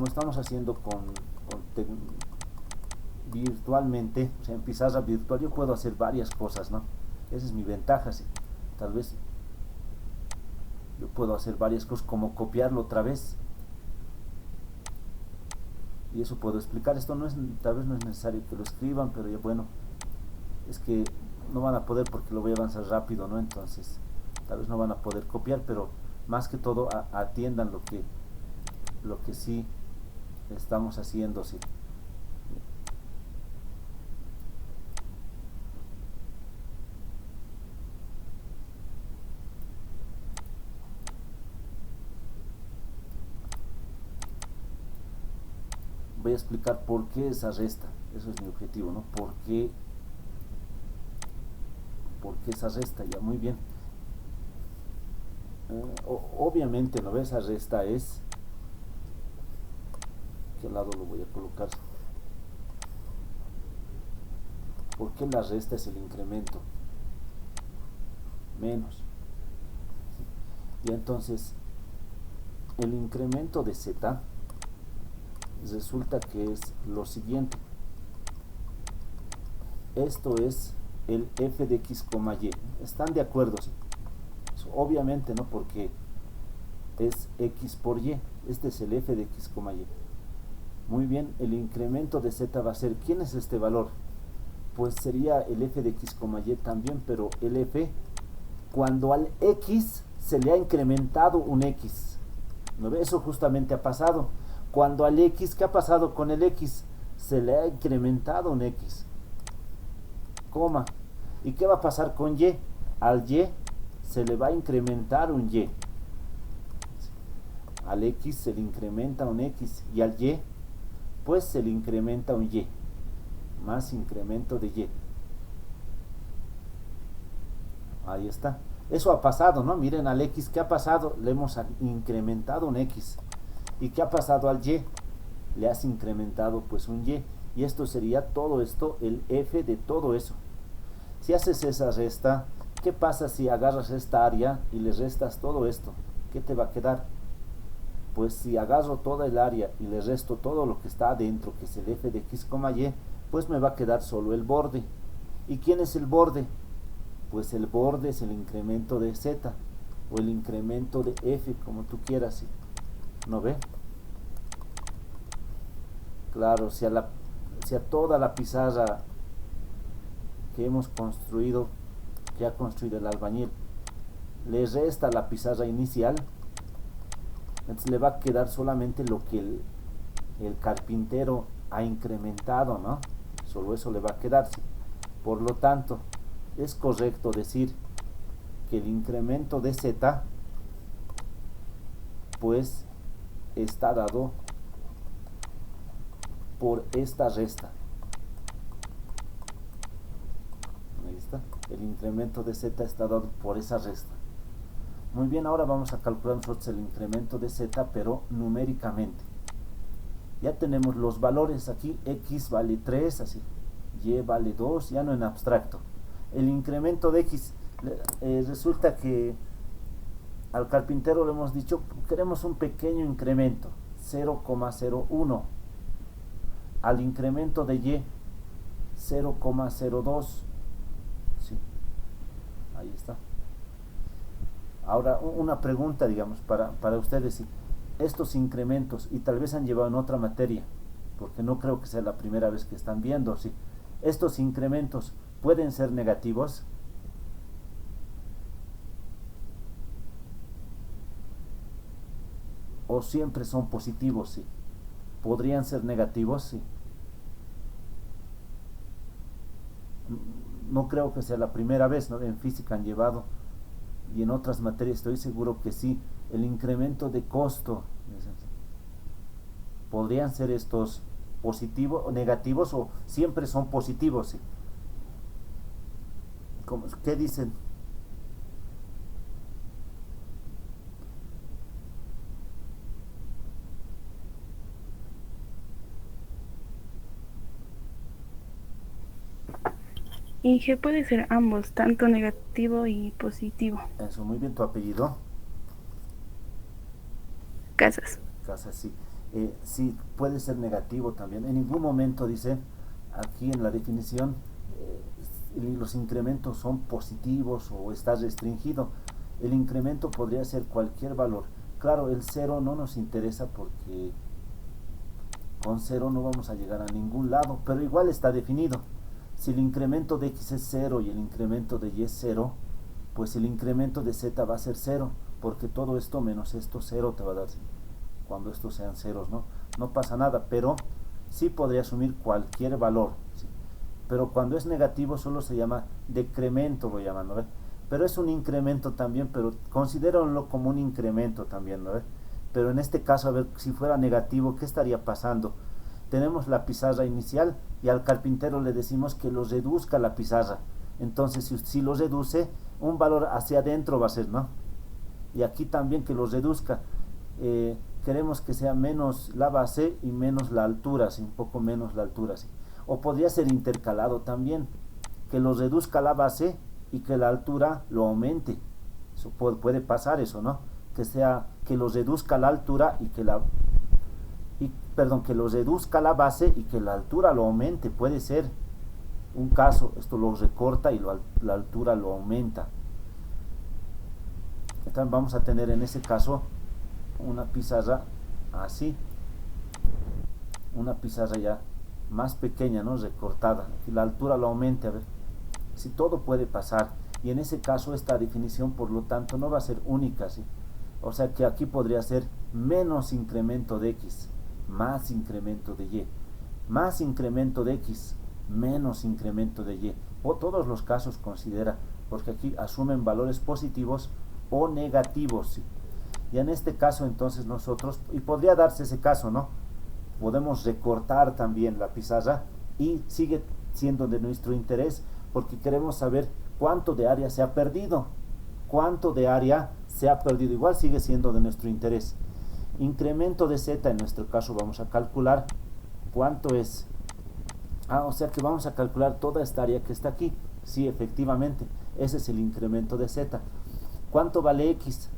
estamos haciendo virtualmente, o sea, en pizarra virtual, yo puedo hacer varias cosas, ¿no? Esa es mi ventaja, sí. Tal vez yo puedo hacer varias cosas, como copiarlo otra vez. Y eso puedo explicar. Esto tal vez no es necesario que lo escriban, pero ya bueno, es que no van a poder porque lo voy a avanzar rápido, ¿no? Entonces, tal vez no van a poder copiar, pero más que todo atiendan lo que sí estamos haciendo, sí. Voy a explicar por qué esa resta. Eso es mi objetivo, ¿no? ¿Por qué esa resta? Ya, muy bien. Obviamente, ¿no ves? Esa resta es... ¿Qué lado lo voy a colocar? ¿Por qué la resta es el incremento? Menos. ¿Sí? Y entonces, el incremento de z resulta que es lo siguiente. Esto es el f de x, y. ¿Están de acuerdo? ¿Sí? Obviamente, ¿no? Porque es x por y. Este es el f de x, y. Muy bien, el incremento de z va a ser, ¿quién es este valor? Pues sería el f de x, y también, pero el f, cuando al x se le ha incrementado un x. ¿No ve? Eso justamente ha pasado. Cuando al x, ¿qué ha pasado con el x? Se le ha incrementado un x. Coma. ¿Y qué va a pasar con y? Al y se le va a incrementar un y. Al x se le incrementa un x y al y pues se le incrementa un y. Más incremento de y. Ahí está. Eso ha pasado, ¿no? Miren al x, ¿qué ha pasado? Le hemos incrementado un x. ¿Y qué ha pasado al y? Le has incrementado pues un y. Y esto sería todo esto, el f de todo eso. Si haces esa resta, ¿qué pasa si agarras esta área y le restas todo esto? ¿Qué te va a quedar? Pues si agarro toda el área y le resto todo lo que está adentro, que es el f de x, y, pues me va a quedar solo el borde. ¿Y quién es el borde? Pues el borde es el incremento de z, o el incremento de f, como tú quieras, ¿sí? ¿No ve? Claro, si a toda la pizarra que hemos construido, que ha construido el albañil, le resta la pizarra inicial, entonces le va a quedar solamente lo que el carpintero ha incrementado, ¿no? Solo eso le va a quedar. ¿Sí? Por lo tanto, es correcto decir que el incremento de z pues está dado por esta resta. Ahí está. El incremento de z está dado por esa resta. Muy bien, ahora vamos a calcular nosotros el incremento de z, pero numéricamente. Ya tenemos los valores aquí, x vale 3, así, y vale 2, ya no en abstracto. El incremento de x, resulta que al carpintero le hemos dicho, queremos un pequeño incremento, 0,01. Al incremento de y, 0,02. Sí, ahí está. Ahora, una pregunta, digamos, para ustedes, ¿sí? Estos incrementos, y tal vez han llevado en otra materia, porque no creo que sea la primera vez que están viendo, ¿sí? Estos incrementos pueden ser negativos. O siempre son positivos, ¿sí? Podrían ser negativos, sí. No creo que sea la primera vez, ¿no? En física han llevado, y en otras materias estoy seguro que sí. El incremento de costo, podrían ser estos positivos o negativos, o siempre son positivos, ¿sí? ¿Qué dicen? Inge puede ser ambos, tanto negativo y positivo. Eso, muy bien. ¿Tu apellido? casas. Casas, sí. Sí, puede ser negativo también. En ningún momento dice aquí en la definición los incrementos son positivos o está restringido. El incremento podría ser cualquier valor. Claro, el cero no nos interesa porque con cero no vamos a llegar a ningún lado, pero igual está definido. Si el incremento de x es 0 y el incremento de y es 0, pues el incremento de z va a ser 0, porque todo esto menos esto 0 te va a dar cuando estos sean ceros, ¿no? No pasa nada, pero sí podría asumir cualquier valor, ¿sí? Pero cuando es negativo solo se llama decremento, lo llaman, ¿no? Pero es un incremento también, pero considérenlo como un incremento también, ¿no? Pero en este caso, a ver, si fuera negativo, ¿qué estaría pasando? Tenemos la pizarra inicial y al carpintero le decimos que lo reduzca la pizarra. Entonces, si lo reduce, un valor hacia adentro va a ser, ¿no? Y aquí también que lo reduzca. Queremos que sea menos la base y menos la altura, ¿sí? Un poco menos la altura, ¿sí? O podría ser intercalado también, que lo reduzca la base y que la altura lo aumente. Eso puede pasar eso, ¿no? Que lo reduzca la altura y que que lo reduzca la base y que la altura lo aumente. Puede ser un caso, esto lo recorta y la altura lo aumenta. Entonces vamos a tener en ese caso una pizarra así, una pizarra ya más pequeña, ¿no? Recortada, y la altura lo aumente. A ver, si todo puede pasar, y en ese caso esta definición por lo tanto no va a ser única, ¿sí? O sea que aquí podría ser menos incremento de x más incremento de y, más incremento de x menos incremento de y, o todos los casos considera, porque aquí asumen valores positivos o negativos, ¿sí? Y en este caso entonces nosotros, y podría darse ese caso, ¿no? Podemos recortar también la pizarra y sigue siendo de nuestro interés porque queremos saber cuánto de área se ha perdido. Cuánto de área se ha perdido, igual sigue siendo de nuestro interés. Incremento de z, en nuestro caso vamos a calcular cuánto es. O sea que vamos a calcular toda esta área que está aquí. Sí, efectivamente, ese es el incremento de z. ¿Cuánto vale x?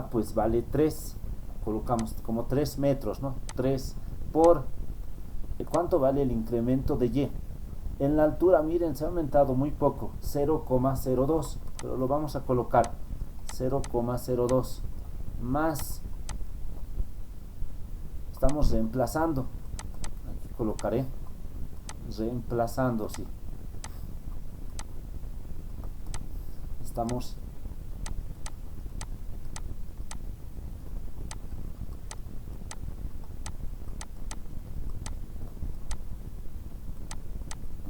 Pues vale 3. Colocamos como 3 metros, ¿no? 3 por... ¿Cuánto vale el incremento de y? En la altura, miren, se ha aumentado muy poco, 0,02, pero lo vamos a colocar 0,02 más, estamos reemplazando, aquí colocaré reemplazando, sí, estamos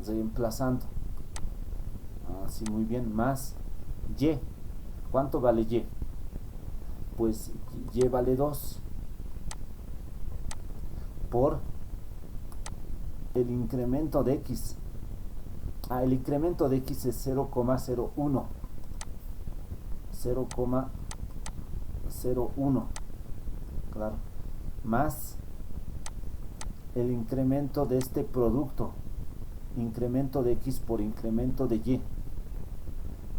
reemplazando, así, muy bien, más y. ¿Cuánto vale y? Pues y vale 2 por el incremento de x. El incremento de x es 0,01, 0,01, claro, más el incremento de este producto, incremento de x por incremento de y,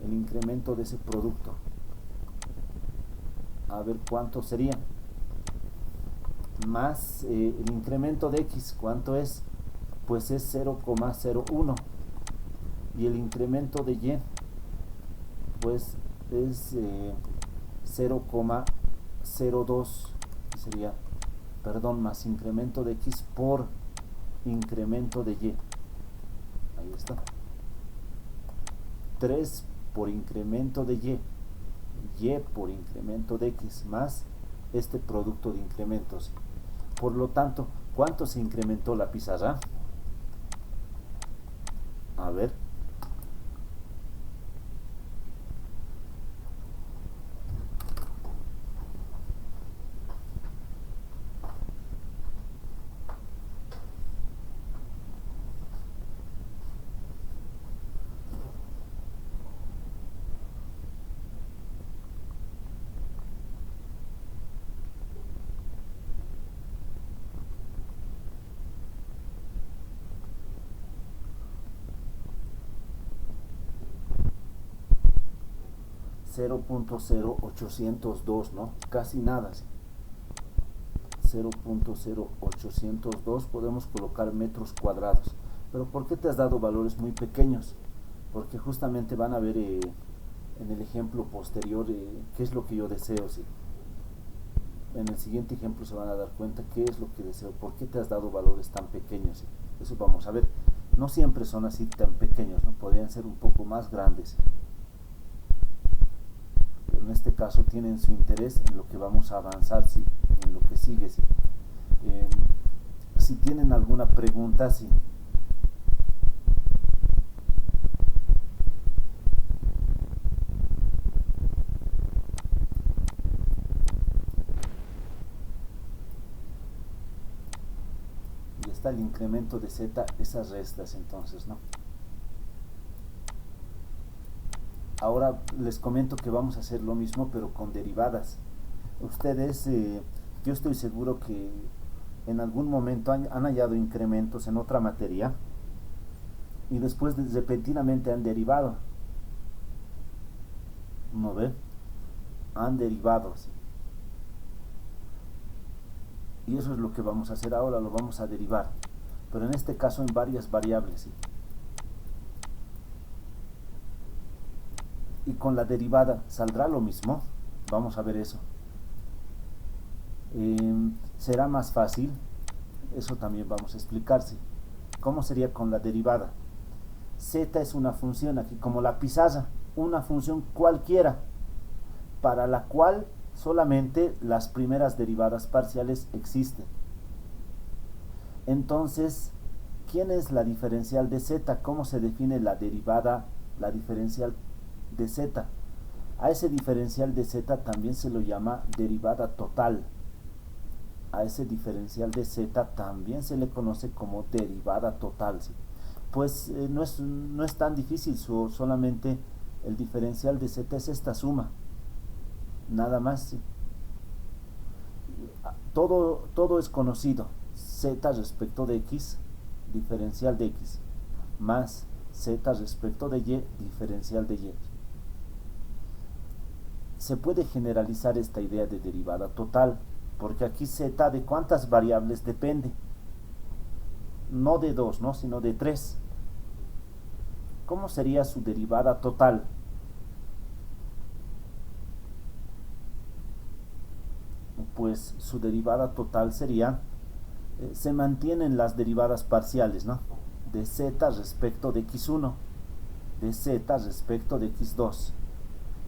el incremento de ese producto. A ver cuánto sería, más el incremento de x, ¿cuánto es? Pues es 0,01 y el incremento de y pues es 0,02, sería, perdón, más incremento de x por incremento de y. Ahí está. 3 por incremento de y por incremento de x más este producto de incrementos. Por lo tanto, ¿cuánto se incrementó la pizarra? A ver. .0802, ¿no? Casi nada, ¿sí? 0.0802 podemos colocar metros cuadrados. Pero ¿por qué te has dado valores muy pequeños? Porque justamente van a ver en el ejemplo posterior qué es lo que yo deseo. ¿Sí? En el siguiente ejemplo se van a dar cuenta qué es lo que deseo, por qué te has dado valores tan pequeños. ¿Sí? Eso vamos a ver. No siempre son así tan pequeños, ¿no? Podrían ser un poco más grandes. ¿Sí? Pero en este caso tienen su interés en lo que vamos a avanzar, ¿sí? En lo que sigue. ¿Sí? Si tienen alguna pregunta, sí. Y está el incremento de z, esas restas entonces, ¿no? Ahora les comento que vamos a hacer lo mismo pero con derivadas. Ustedes, yo estoy seguro que en algún momento han hallado incrementos en otra materia y después repentinamente han derivado. ¿No ve? Han derivado. ¿Sí? Y eso es lo que vamos a hacer ahora, lo vamos a derivar. Pero en este caso en varias variables. ¿Sí? Y con la derivada saldrá lo mismo. Vamos a ver eso. Será más fácil. Eso también vamos a explicarse. ¿Cómo sería con la derivada? Z es una función aquí como la pizarra, una función cualquiera para la cual solamente las primeras derivadas parciales existen. Entonces, ¿quién es la diferencial de z? ¿Cómo se define la derivada, la diferencial de z? A ese diferencial de z también se lo llama derivada total. A ese diferencial de z también se le conoce como derivada total. ¿Sí? Pues no es tan difícil, solamente el diferencial de z es esta suma. Nada más. ¿Sí? Todo es conocido. Z respecto de x, diferencial de x, más z respecto de y, diferencial de y. Se puede generalizar esta idea de derivada total, porque aquí z de cuántas variables depende. No de 2, ¿no? Sino de 3. ¿Cómo sería su derivada total? Pues su derivada total sería, se mantienen las derivadas parciales, ¿no? De z respecto de x1, de z respecto de x2,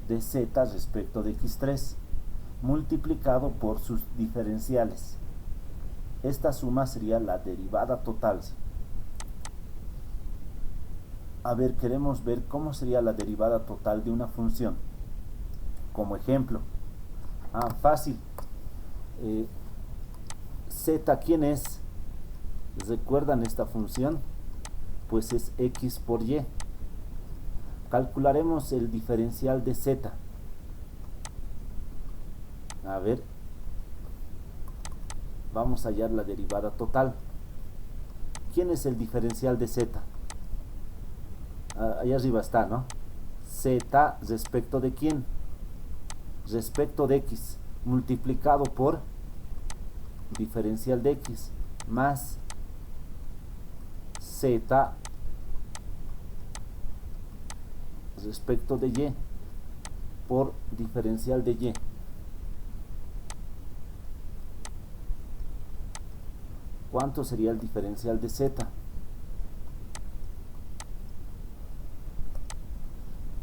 de z respecto de x3, multiplicado por sus diferenciales. Esta suma sería la derivada total. A ver, queremos ver cómo sería la derivada total de una función. Como ejemplo, fácil. Z, ¿quién es? ¿Recuerdan esta función? Pues es x por y. Calcularemos el diferencial de z. A ver, vamos a hallar la derivada total. ¿Quién es el diferencial de z? Allá arriba está, ¿no? Z respecto de quién? Respecto de x, multiplicado por diferencial de x, más z respecto de y por diferencial de y. ¿Cuánto sería el diferencial de z?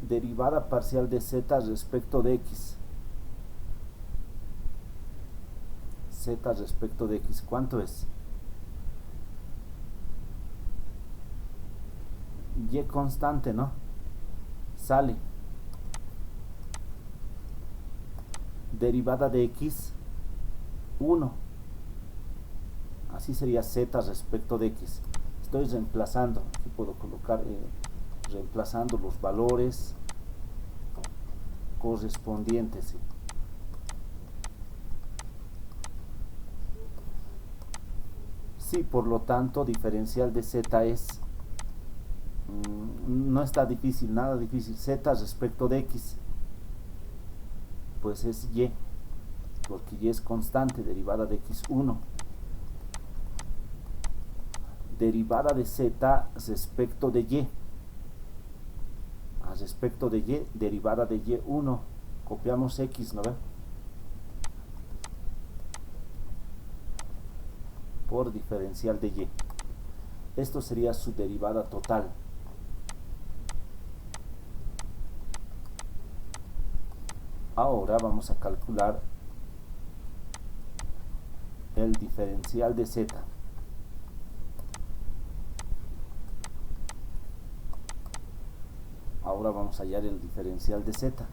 Derivada parcial de z respecto de x. Z respecto de x, ¿cuánto es? Y constante, ¿no? Sale. Derivada de x, 1. Así sería z respecto de x. Estoy reemplazando, aquí puedo colocar, reemplazando los valores correspondientes. ¿Sí? Sí, por lo tanto, diferencial de z es, no está difícil, nada difícil. Z respecto de x, pues es y. porque y es constante, derivada de x1. Derivada de z respecto de y. A respecto de y, derivada de y1. Copiamos x, ¿no ve? Por diferencial de y. Esto sería su derivada total. Ahora vamos a calcular el diferencial de z. Ahora vamos a hallar el diferencial de z,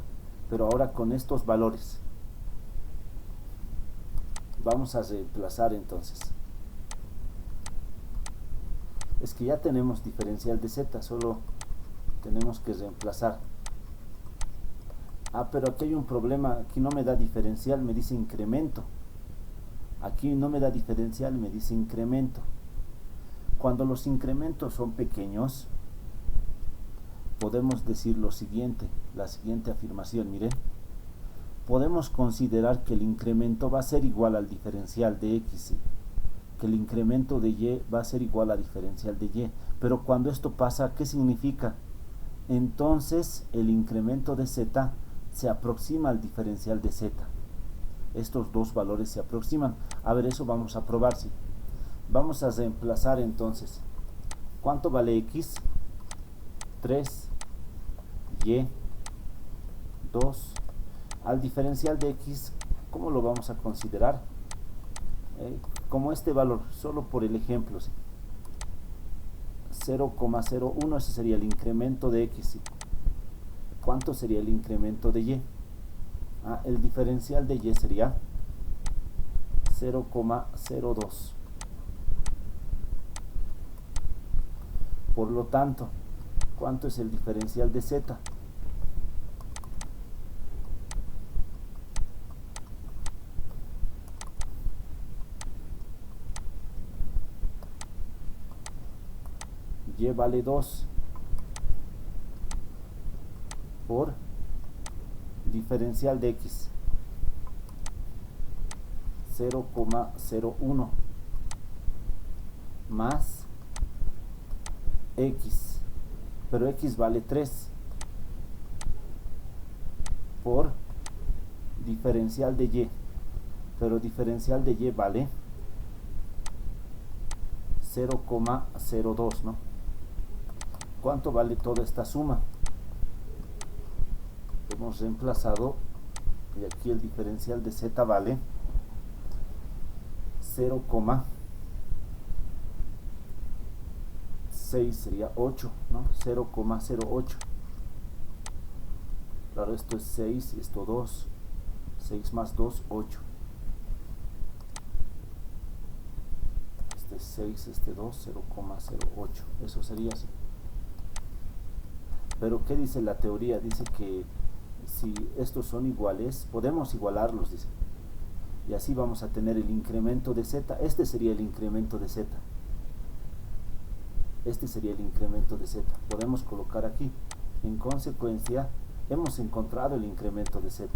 pero ahora con estos valores. Vamos a reemplazar entonces. Es que ya tenemos diferencial de z, solo tenemos que reemplazar. Ah, pero aquí hay un problema, aquí no me da diferencial, me dice incremento. Aquí no me da diferencial, me dice incremento. Cuando los incrementos son pequeños, podemos decir lo siguiente, la siguiente afirmación, miren. Podemos considerar que el incremento va a ser igual al diferencial de x, que el incremento de y va a ser igual al diferencial de y. Pero cuando esto pasa, ¿qué significa? Entonces el incremento de z se aproxima al diferencial de z. Estos dos valores se aproximan. A ver, eso vamos a probar, ¿sí? Vamos a reemplazar entonces. ¿Cuánto vale x? 3, y, 2. Al diferencial de x, ¿cómo lo vamos a considerar? Como este valor, solo por el ejemplo, ¿sí? 0,01, ese sería el incremento de x, ¿sí? ¿Cuánto sería el incremento de y? El diferencial de y sería 0,02. Por lo tanto, ¿cuánto es el diferencial de z? Y vale 2 por diferencial de x 0,01 más x, pero x vale 3 por diferencial de y, pero diferencial de y vale 0,02, ¿no? ¿Cuánto vale toda esta suma? Hemos reemplazado y aquí el diferencial de z vale 0,6, sería 8, ¿no? 0,08. Claro, esto es 6 y esto 2. 6 más 2, 8. Este es 6, este 2, 0,08. Eso sería así. Pero ¿qué dice la teoría? Dice que si estos son iguales, podemos igualarlos, dice. Y así vamos a tener el incremento de z. Este sería el incremento de z. Este sería el incremento de z. Podemos colocar aquí. En consecuencia, hemos encontrado el incremento de z.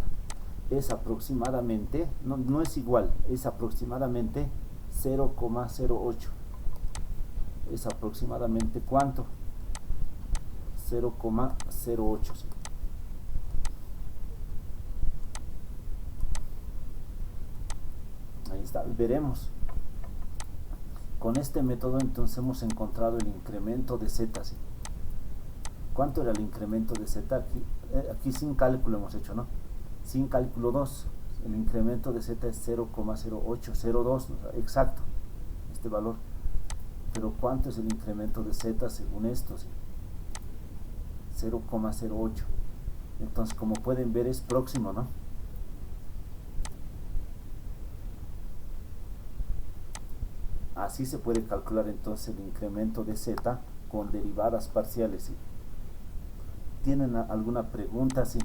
Es aproximadamente, no es igual, es aproximadamente 0,08. Es aproximadamente ¿cuánto? 0,08. ¿sí? Ahí está, veremos. Con este método entonces hemos encontrado el incremento de z. ¿sí? ¿Cuánto era el incremento de z? Aquí sin cálculo hemos hecho, ¿no? Sin cálculo 2. El incremento de z es 0,0802, ¿no? Exacto, este valor. Pero ¿cuánto es el incremento de z según esto? ¿sí? 0,08. Entonces, como pueden ver, es próximo, ¿no? Así se puede calcular entonces el incremento de z con derivadas parciales. ¿sí? ¿Tienen alguna pregunta? Sí.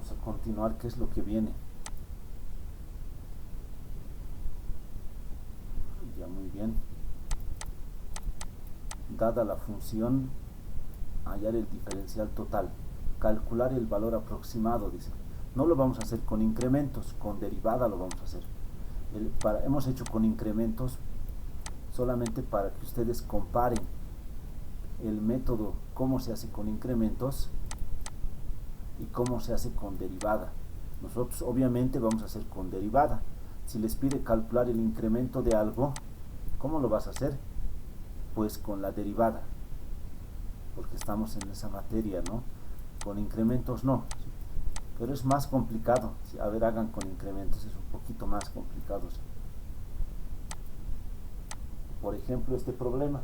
Vamos a continuar. ¿Qué es lo que viene? Ya, muy bien. Dada la función, hallar el diferencial total, calcular el valor aproximado, dice. No lo vamos a hacer con incrementos, con derivada lo vamos a hacer. Hemos hecho con incrementos solamente para que ustedes comparen el método, cómo se hace con incrementos y cómo se hace con derivada. Nosotros obviamente vamos a hacer con derivada. Si les pide calcular el incremento de algo, ¿cómo lo vas a hacer? Pues con la derivada, porque estamos en esa materia, ¿no? Con incrementos no, pero es más complicado. A ver, hagan con incrementos, es un poquito más complicado. Por ejemplo, este problema,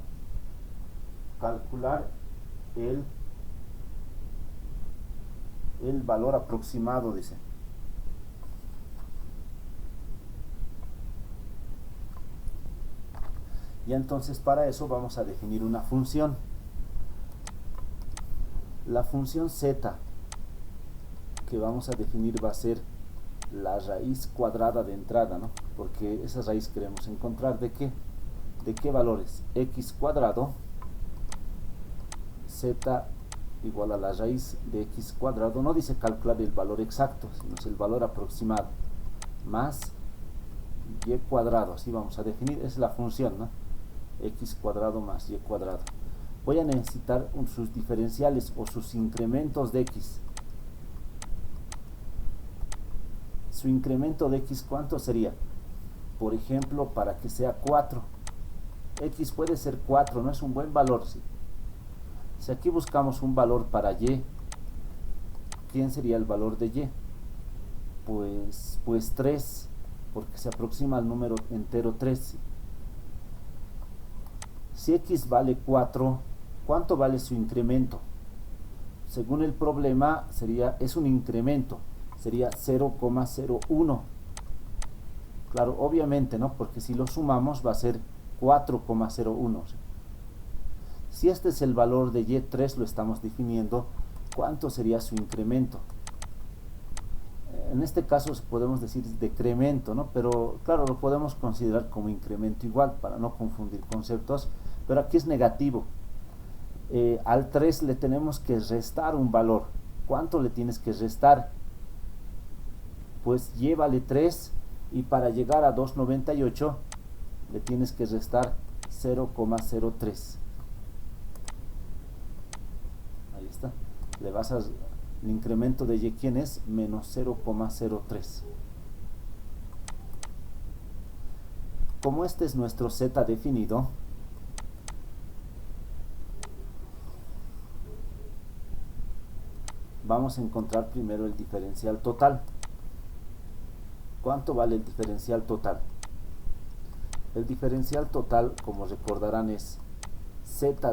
calcular el valor aproximado, dice. Y entonces para eso vamos a definir una función. La función z que vamos a definir va a ser la raíz cuadrada de entrada, ¿no? Porque esa raíz queremos encontrar ¿de qué? ¿De qué valores? X cuadrado, z igual a la raíz de x cuadrado, no dice calcular el valor exacto, sino es el valor aproximado, más y cuadrado. Así vamos a definir, es la función, ¿no? X cuadrado más y cuadrado. Voy a necesitar sus diferenciales o sus incrementos de x. Su incremento de x, ¿cuánto sería? Por ejemplo, para que sea 4. X puede ser 4, no es un buen valor, ¿sí? Si aquí buscamos un valor para y, ¿quién sería el valor de y? Pues 3, porque se aproxima al número entero 3, ¿sí? Si x vale 4, ¿cuánto vale su incremento? Según el problema, es un incremento, sería 0,01. Claro, obviamente, ¿no? Porque si lo sumamos va a ser 4,01. Si este es el valor de y3, lo estamos definiendo, ¿cuánto sería su incremento? En este caso podemos decir decremento, ¿no? Pero claro, lo podemos considerar como incremento igual, para no confundir conceptos, pero aquí es negativo. Al 3 le tenemos que restar un valor. ¿Cuánto le tienes que restar? Pues y vale 3, y para llegar a 2,98 le tienes que restar 0,03. Ahí está. El incremento de y, ¿quién es? Menos 0,03. Como este es nuestro z definido, vamos a encontrar primero el diferencial total. ¿Cuánto vale el diferencial total? El diferencial total, como recordarán, es z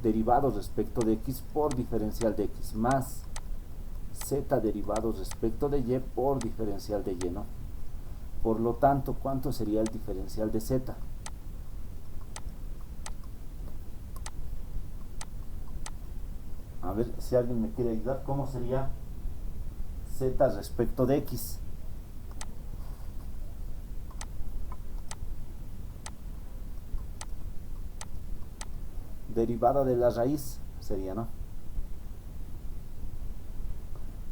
derivado respecto de x por diferencial de x, más z derivado respecto de y por diferencial de y, ¿no? Por lo tanto, ¿cuánto sería el diferencial de z? A ver si alguien me quiere ayudar. ¿Cómo sería z respecto de x? Derivada de la raíz sería, ¿no?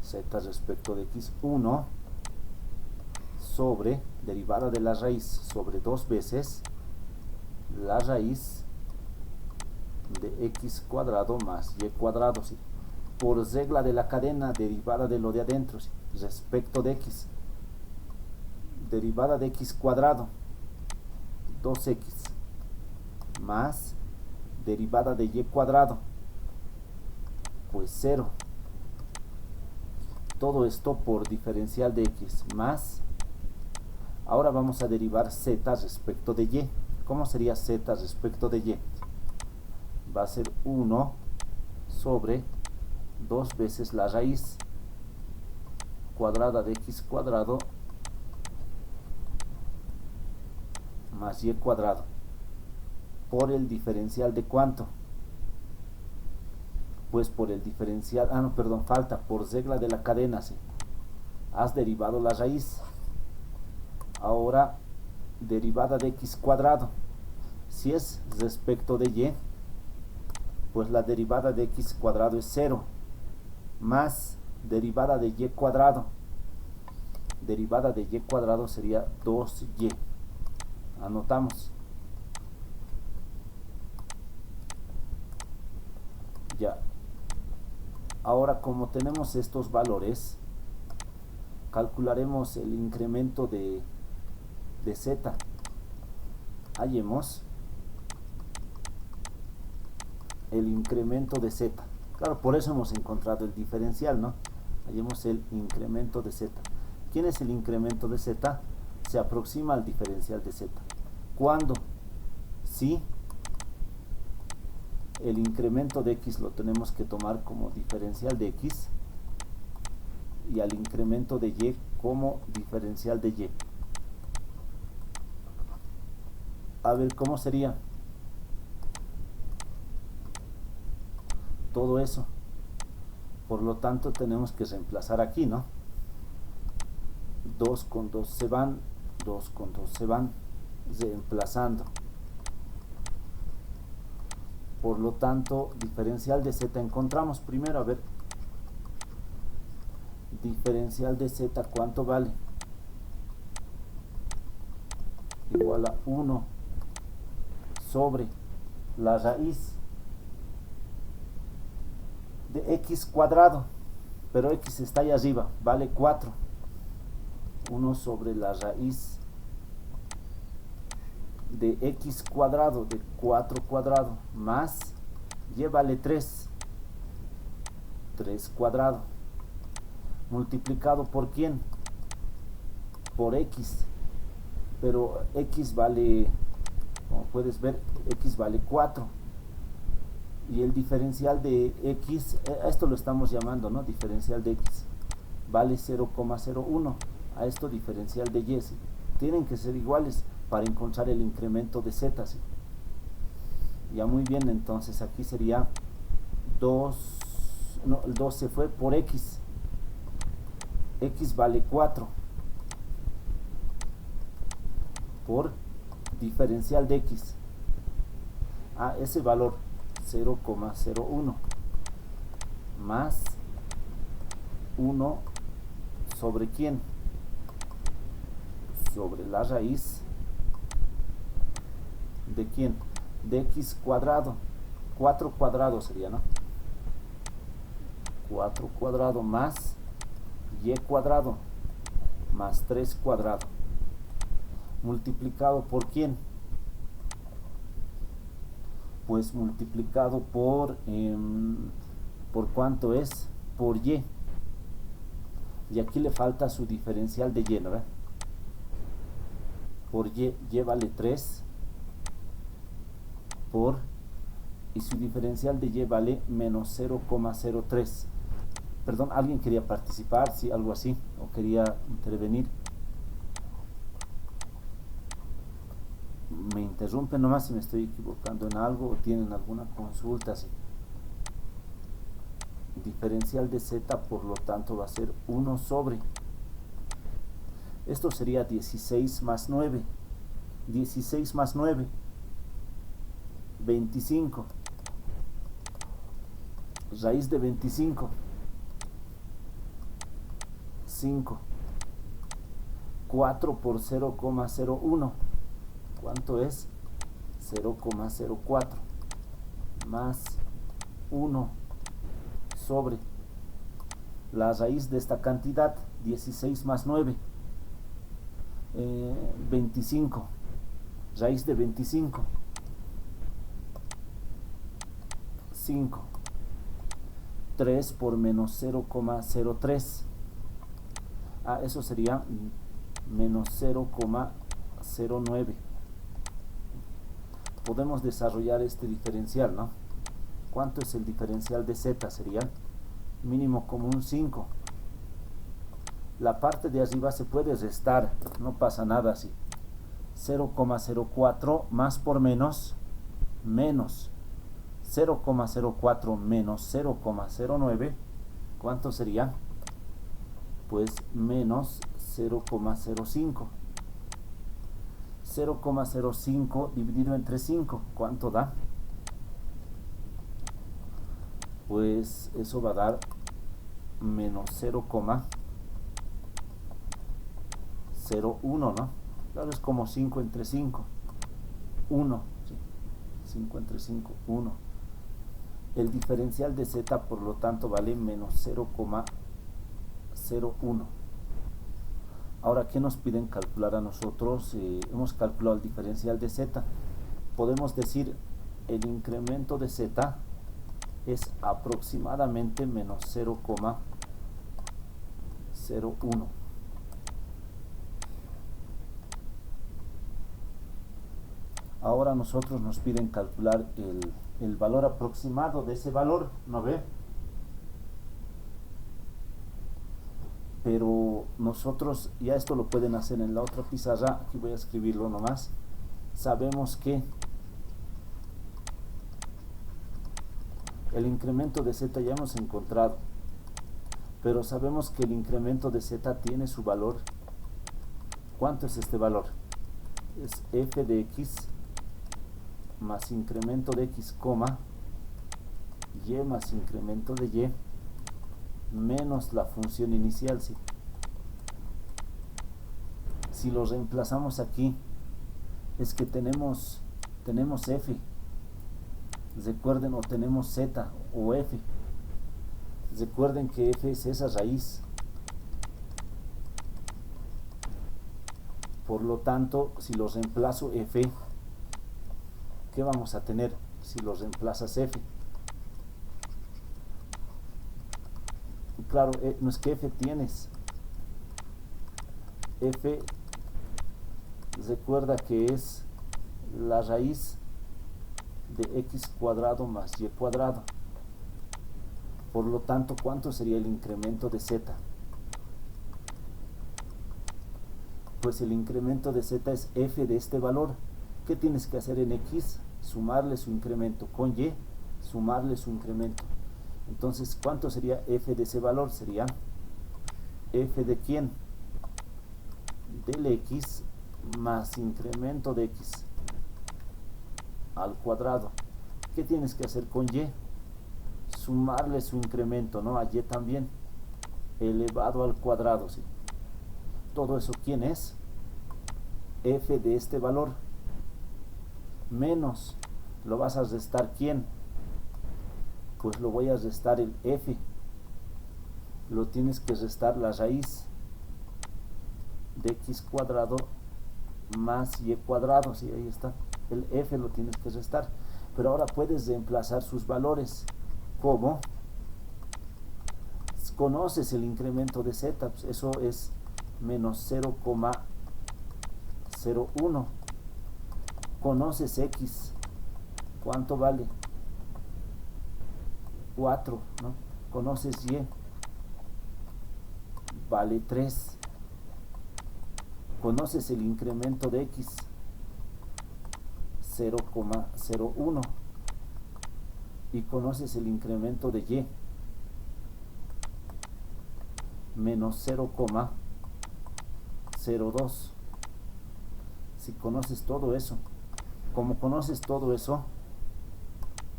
Z respecto de x, 1 sobre derivada de la raíz sobre 2 veces la raíz de x cuadrado más y cuadrado, ¿sí? Por regla de la cadena, derivada de lo de adentro, ¿sí? Respecto de x, derivada de x cuadrado, 2x, más derivada de y cuadrado, pues 0. Todo esto por diferencial de x, más, ahora vamos a derivar z respecto de y. ¿Cómo sería z respecto de y? Va a ser 1 sobre 2 veces la raíz cuadrada de x cuadrado más y cuadrado, por el diferencial de ¿cuánto? Pues por el diferencial, no, perdón, falta, por regla de la cadena, ¿sí? Has derivado la raíz. Ahora, derivada de x cuadrado. Si es respecto de y, pues la derivada de x cuadrado es 0, más derivada de y cuadrado. Derivada de y cuadrado sería 2y. Anotamos. Ya. Ahora, como tenemos estos valores, calcularemos el incremento de z. Hallemos el incremento de z. Claro, por eso hemos encontrado el diferencial, ¿no? Hallemos el incremento de z. ¿Quién es el incremento de z? Se aproxima al diferencial de z. ¿Cuándo? Si el incremento de x lo tenemos que tomar como diferencial de x y al incremento de y como diferencial de y. A ver, ¿cómo sería todo eso? Por lo tanto, tenemos que reemplazar aquí, ¿no? 2 con 2 se van, 2 con 2 se van, reemplazando. Por lo tanto, diferencial de z encontramos primero, a ver, diferencial de z, ¿cuánto vale? Igual a 1 sobre la raíz de x cuadrado, pero x está ahí arriba, vale 4. 1 sobre la raíz de x cuadrado, de 4 cuadrado, más y vale 3. 3 cuadrado. Multiplicado por ¿quién? Por x. Pero x vale, como puedes ver, x vale 4. Y el diferencial de x, a esto lo estamos llamando, ¿no? Diferencial de x. Vale 0,01. A esto diferencial de y. ¿Sí? Tienen que ser iguales para encontrar el incremento de z. ¿Sí? Ya muy bien, entonces aquí sería 2, no, el 2 se fue por x. X vale 4 por diferencial de x. Ese valor 0,01 más 1 sobre ¿quién? Sobre la raíz de ¿quién? De x cuadrado. 4 cuadrado sería, ¿no? 4 cuadrado más y cuadrado más 3 cuadrado multiplicado por ¿quién? Pues multiplicado por ¿cuánto es? Por y. Y aquí le falta su diferencial de y, ¿no? Por y vale 3 por, y su diferencial de y vale menos 0,03. Perdón, ¿alguien quería participar? Sí, algo así, o quería intervenir. Me interrumpen nomás si me estoy equivocando en algo o tienen alguna consulta. Sí. Diferencial de z, por lo tanto, va a ser 1 sobre. Esto sería 16 más 9. 16 más 9. 25. Raíz de 25. 5. 4 por 0,01. ¿Cuánto es? 0,04 más 1 sobre la raíz de esta cantidad, 16 más 9, 25. Raíz de 25, 5. 3 por menos 0,03. Eso sería menos 0,09. Podemos desarrollar este diferencial, ¿no? ¿Cuánto es el diferencial de z? Sería mínimo común 5. La parte de arriba se puede restar, no pasa nada así. 0,04 más por menos, menos 0,04 menos 0,09, ¿cuánto sería? Pues menos 0,05. 0,05 dividido entre 5, ¿cuánto da? Pues eso va a dar menos 0,01, ¿no? Claro, es como 5 entre 5, 1, ¿sí? 5 entre 5, 1. El diferencial de z, por lo tanto, vale menos 0,01. Ahora, ¿qué nos piden calcular a nosotros? Hemos calculado el diferencial de z. Podemos decir el incremento de z es aproximadamente menos 0,01. Ahora nosotros nos piden calcular el valor aproximado de ese valor, ¿no ve? Pero nosotros, ya esto lo pueden hacer en la otra pizarra, aquí voy a escribirlo nomás. Sabemos que el incremento de z ya hemos encontrado, pero sabemos que el incremento de z tiene su valor. ¿Cuánto es este valor? Es f de x más incremento de x, y más incremento de y, menos la función inicial, ¿sí? Si lo reemplazamos aquí, es que tenemos f, recuerden, o tenemos z o f. Recuerden que f es esa raíz. Por lo tanto, si lo reemplazo f, ¿qué vamos a tener si lo reemplazas f? Claro, no es que f tienes. F, recuerda que es la raíz de x cuadrado más y cuadrado. Por lo tanto, ¿cuánto sería el incremento de z? Pues el incremento de z es f de este valor. ¿Qué tienes que hacer en x? Sumarle su incremento. Con y, sumarle su incremento. Entonces, ¿cuánto sería f de ese valor? Sería f de ¿quién? Del x más incremento de x al cuadrado. ¿Qué tienes que hacer con y? Sumarle su incremento, ¿no? A y también, elevado al cuadrado, ¿sí? Todo eso, ¿quién es? F de este valor. Menos, lo vas a restar, ¿quién? Pues lo voy a restar el f. Lo tienes que restar la raíz de x cuadrado más y cuadrado, ¿sí? Ahí está. El f lo tienes que restar. Pero ahora puedes reemplazar sus valores. ¿Cómo? Conoces el incremento de z, pues eso es menos 0,01. Conoces x, ¿cuánto vale? 4, ¿no? Conoces y, vale 3. Conoces el incremento de x, 0,01. Y conoces el incremento de y, menos 0,02. Si conoces todo eso, como conoces todo eso,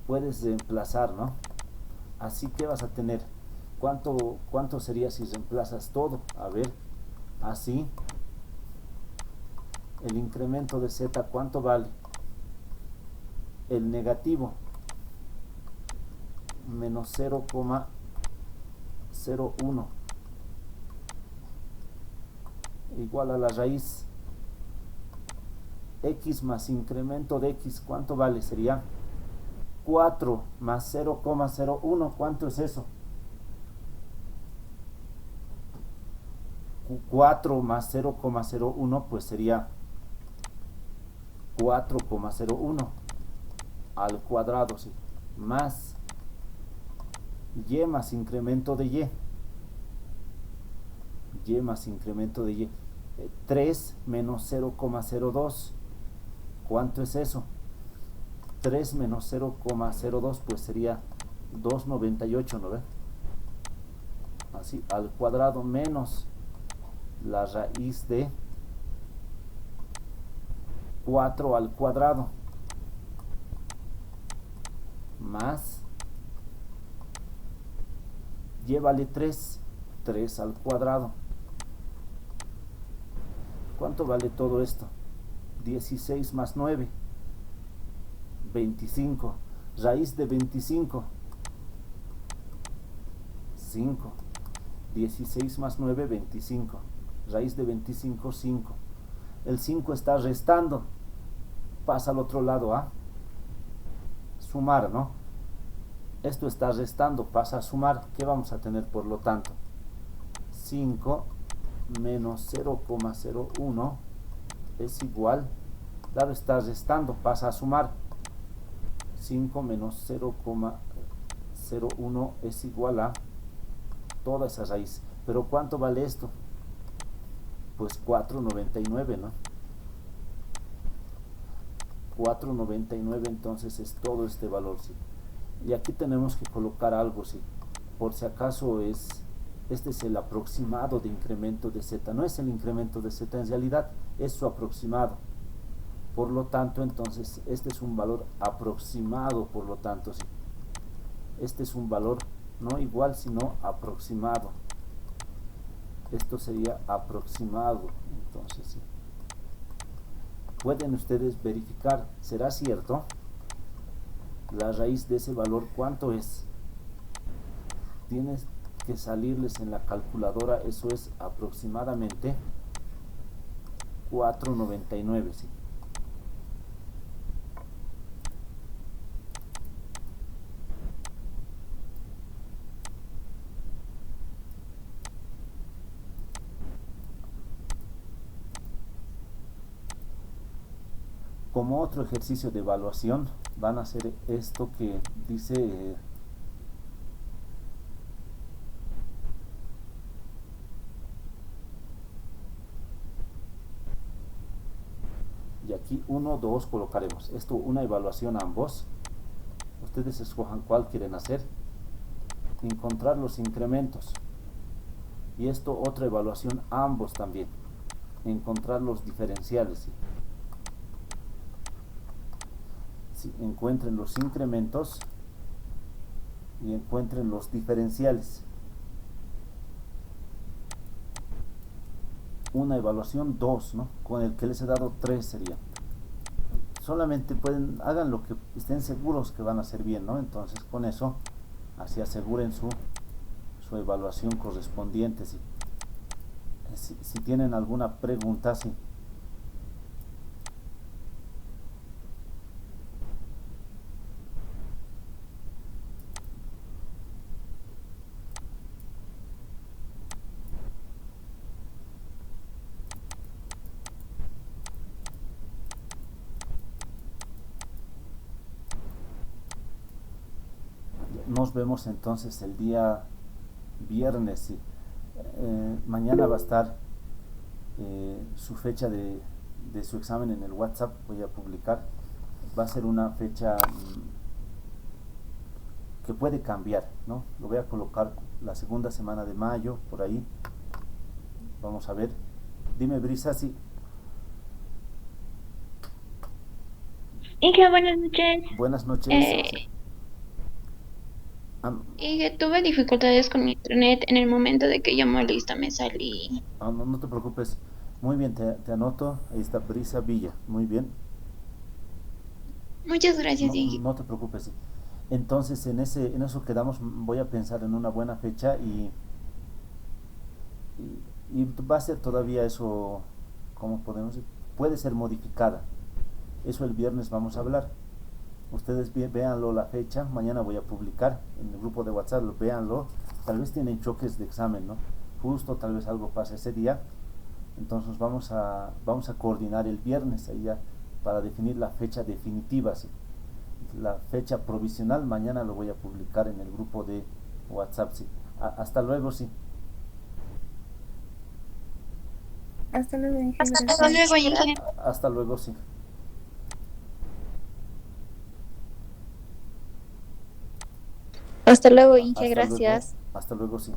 puedes reemplazar, ¿no? Así que vas a tener, ¿cuánto sería si reemplazas todo? A ver, así, el incremento de z, ¿cuánto vale? El negativo, menos 0,01, igual a la raíz. X más incremento de x, ¿cuánto vale? Sería 4 más 0,01, ¿cuánto es eso? 4 más 0,01, pues sería 4,01 al cuadrado, ¿sí? Más y más incremento de y más incremento de y. 3 menos 0,02, ¿cuánto es eso? 3 menos 0,02 pues sería 2,98, ¿no ve? Así, al cuadrado menos la raíz de 4 al cuadrado más, llévale 3 al cuadrado. ¿Cuánto vale todo esto? 16 más 9, 25. Raíz de 25, 5. 16 más 9, 25. Raíz de 25, 5. El 5 está restando. Pasa al otro lado a sumar, ¿no? Esto está restando, pasa a sumar. ¿Qué vamos a tener por lo tanto? 5 menos 0,01 es igual, claro, está restando, pasa a sumar. 5 menos 0,01 es igual a toda esa raíz. Pero ¿cuánto vale esto? Pues 4,99, ¿no? 4,99, entonces es todo este valor, ¿sí? Y aquí tenemos que colocar algo, ¿sí? Por si acaso este es el aproximado de incremento de z, no es el incremento de z, en realidad es su aproximado. Por lo tanto, entonces, este es un valor aproximado, por lo tanto, ¿sí? Este es un valor no igual, sino aproximado. Esto sería aproximado, entonces, ¿sí? Pueden ustedes verificar, ¿será cierto? La raíz de ese valor, ¿cuánto es? Tienes que salirles en la calculadora, eso es aproximadamente 4,99, ¿sí? Como otro ejercicio de evaluación van a hacer esto que dice y aquí 1, 2 colocaremos esto, una evaluación a ambos. Ustedes escojan cuál quieren hacer. Encontrar los incrementos, y esto otra evaluación a ambos también. Encontrar los diferenciales, ¿sí? Sí, encuentren los incrementos y encuentren los diferenciales. Una evaluación 2, ¿no? Con el que les he dado 3 sería. Solamente hagan lo que estén seguros que van a hacer bien, ¿no? Entonces con eso, así aseguren su evaluación correspondiente, ¿sí? Si tienen alguna pregunta, sí. Nos vemos entonces el día viernes, ¿sí? Mañana va a estar su fecha de su examen en el WhatsApp, voy a publicar. Va a ser una fecha que puede cambiar, ¿no? Lo voy a colocar la segunda semana de mayo, por ahí. Vamos a ver. Dime, Brisa, sí. Inge, buenas noches. Buenas noches. Inge, tuve dificultades con mi internet. En el momento de que llamó lista me salí. No te preocupes. Muy bien, te anoto. Ahí está Brisa Villa. Muy bien. Muchas gracias, Inge. No te preocupes. Sí. Entonces, en eso quedamos. Voy a pensar en una buena fecha y va a ser todavía eso, ¿cómo podemos decir? Puede ser modificada. Eso el viernes vamos a hablar. Ustedes véanlo la fecha, mañana voy a publicar en el grupo de WhatsApp, véanlo. Tal vez tienen choques de examen, ¿no? Justo tal vez algo pase ese día. Entonces vamos a coordinar el viernes ahí ya para definir la fecha definitiva, ¿sí? La fecha provisional mañana lo voy a publicar en el grupo de WhatsApp, ¿sí? Hasta luego, sí. Hasta luego, Inge. Hasta luego, Inge. Hasta luego, sí. Hasta luego, Hasta Inge, luego. gracias. Hasta luego, sí.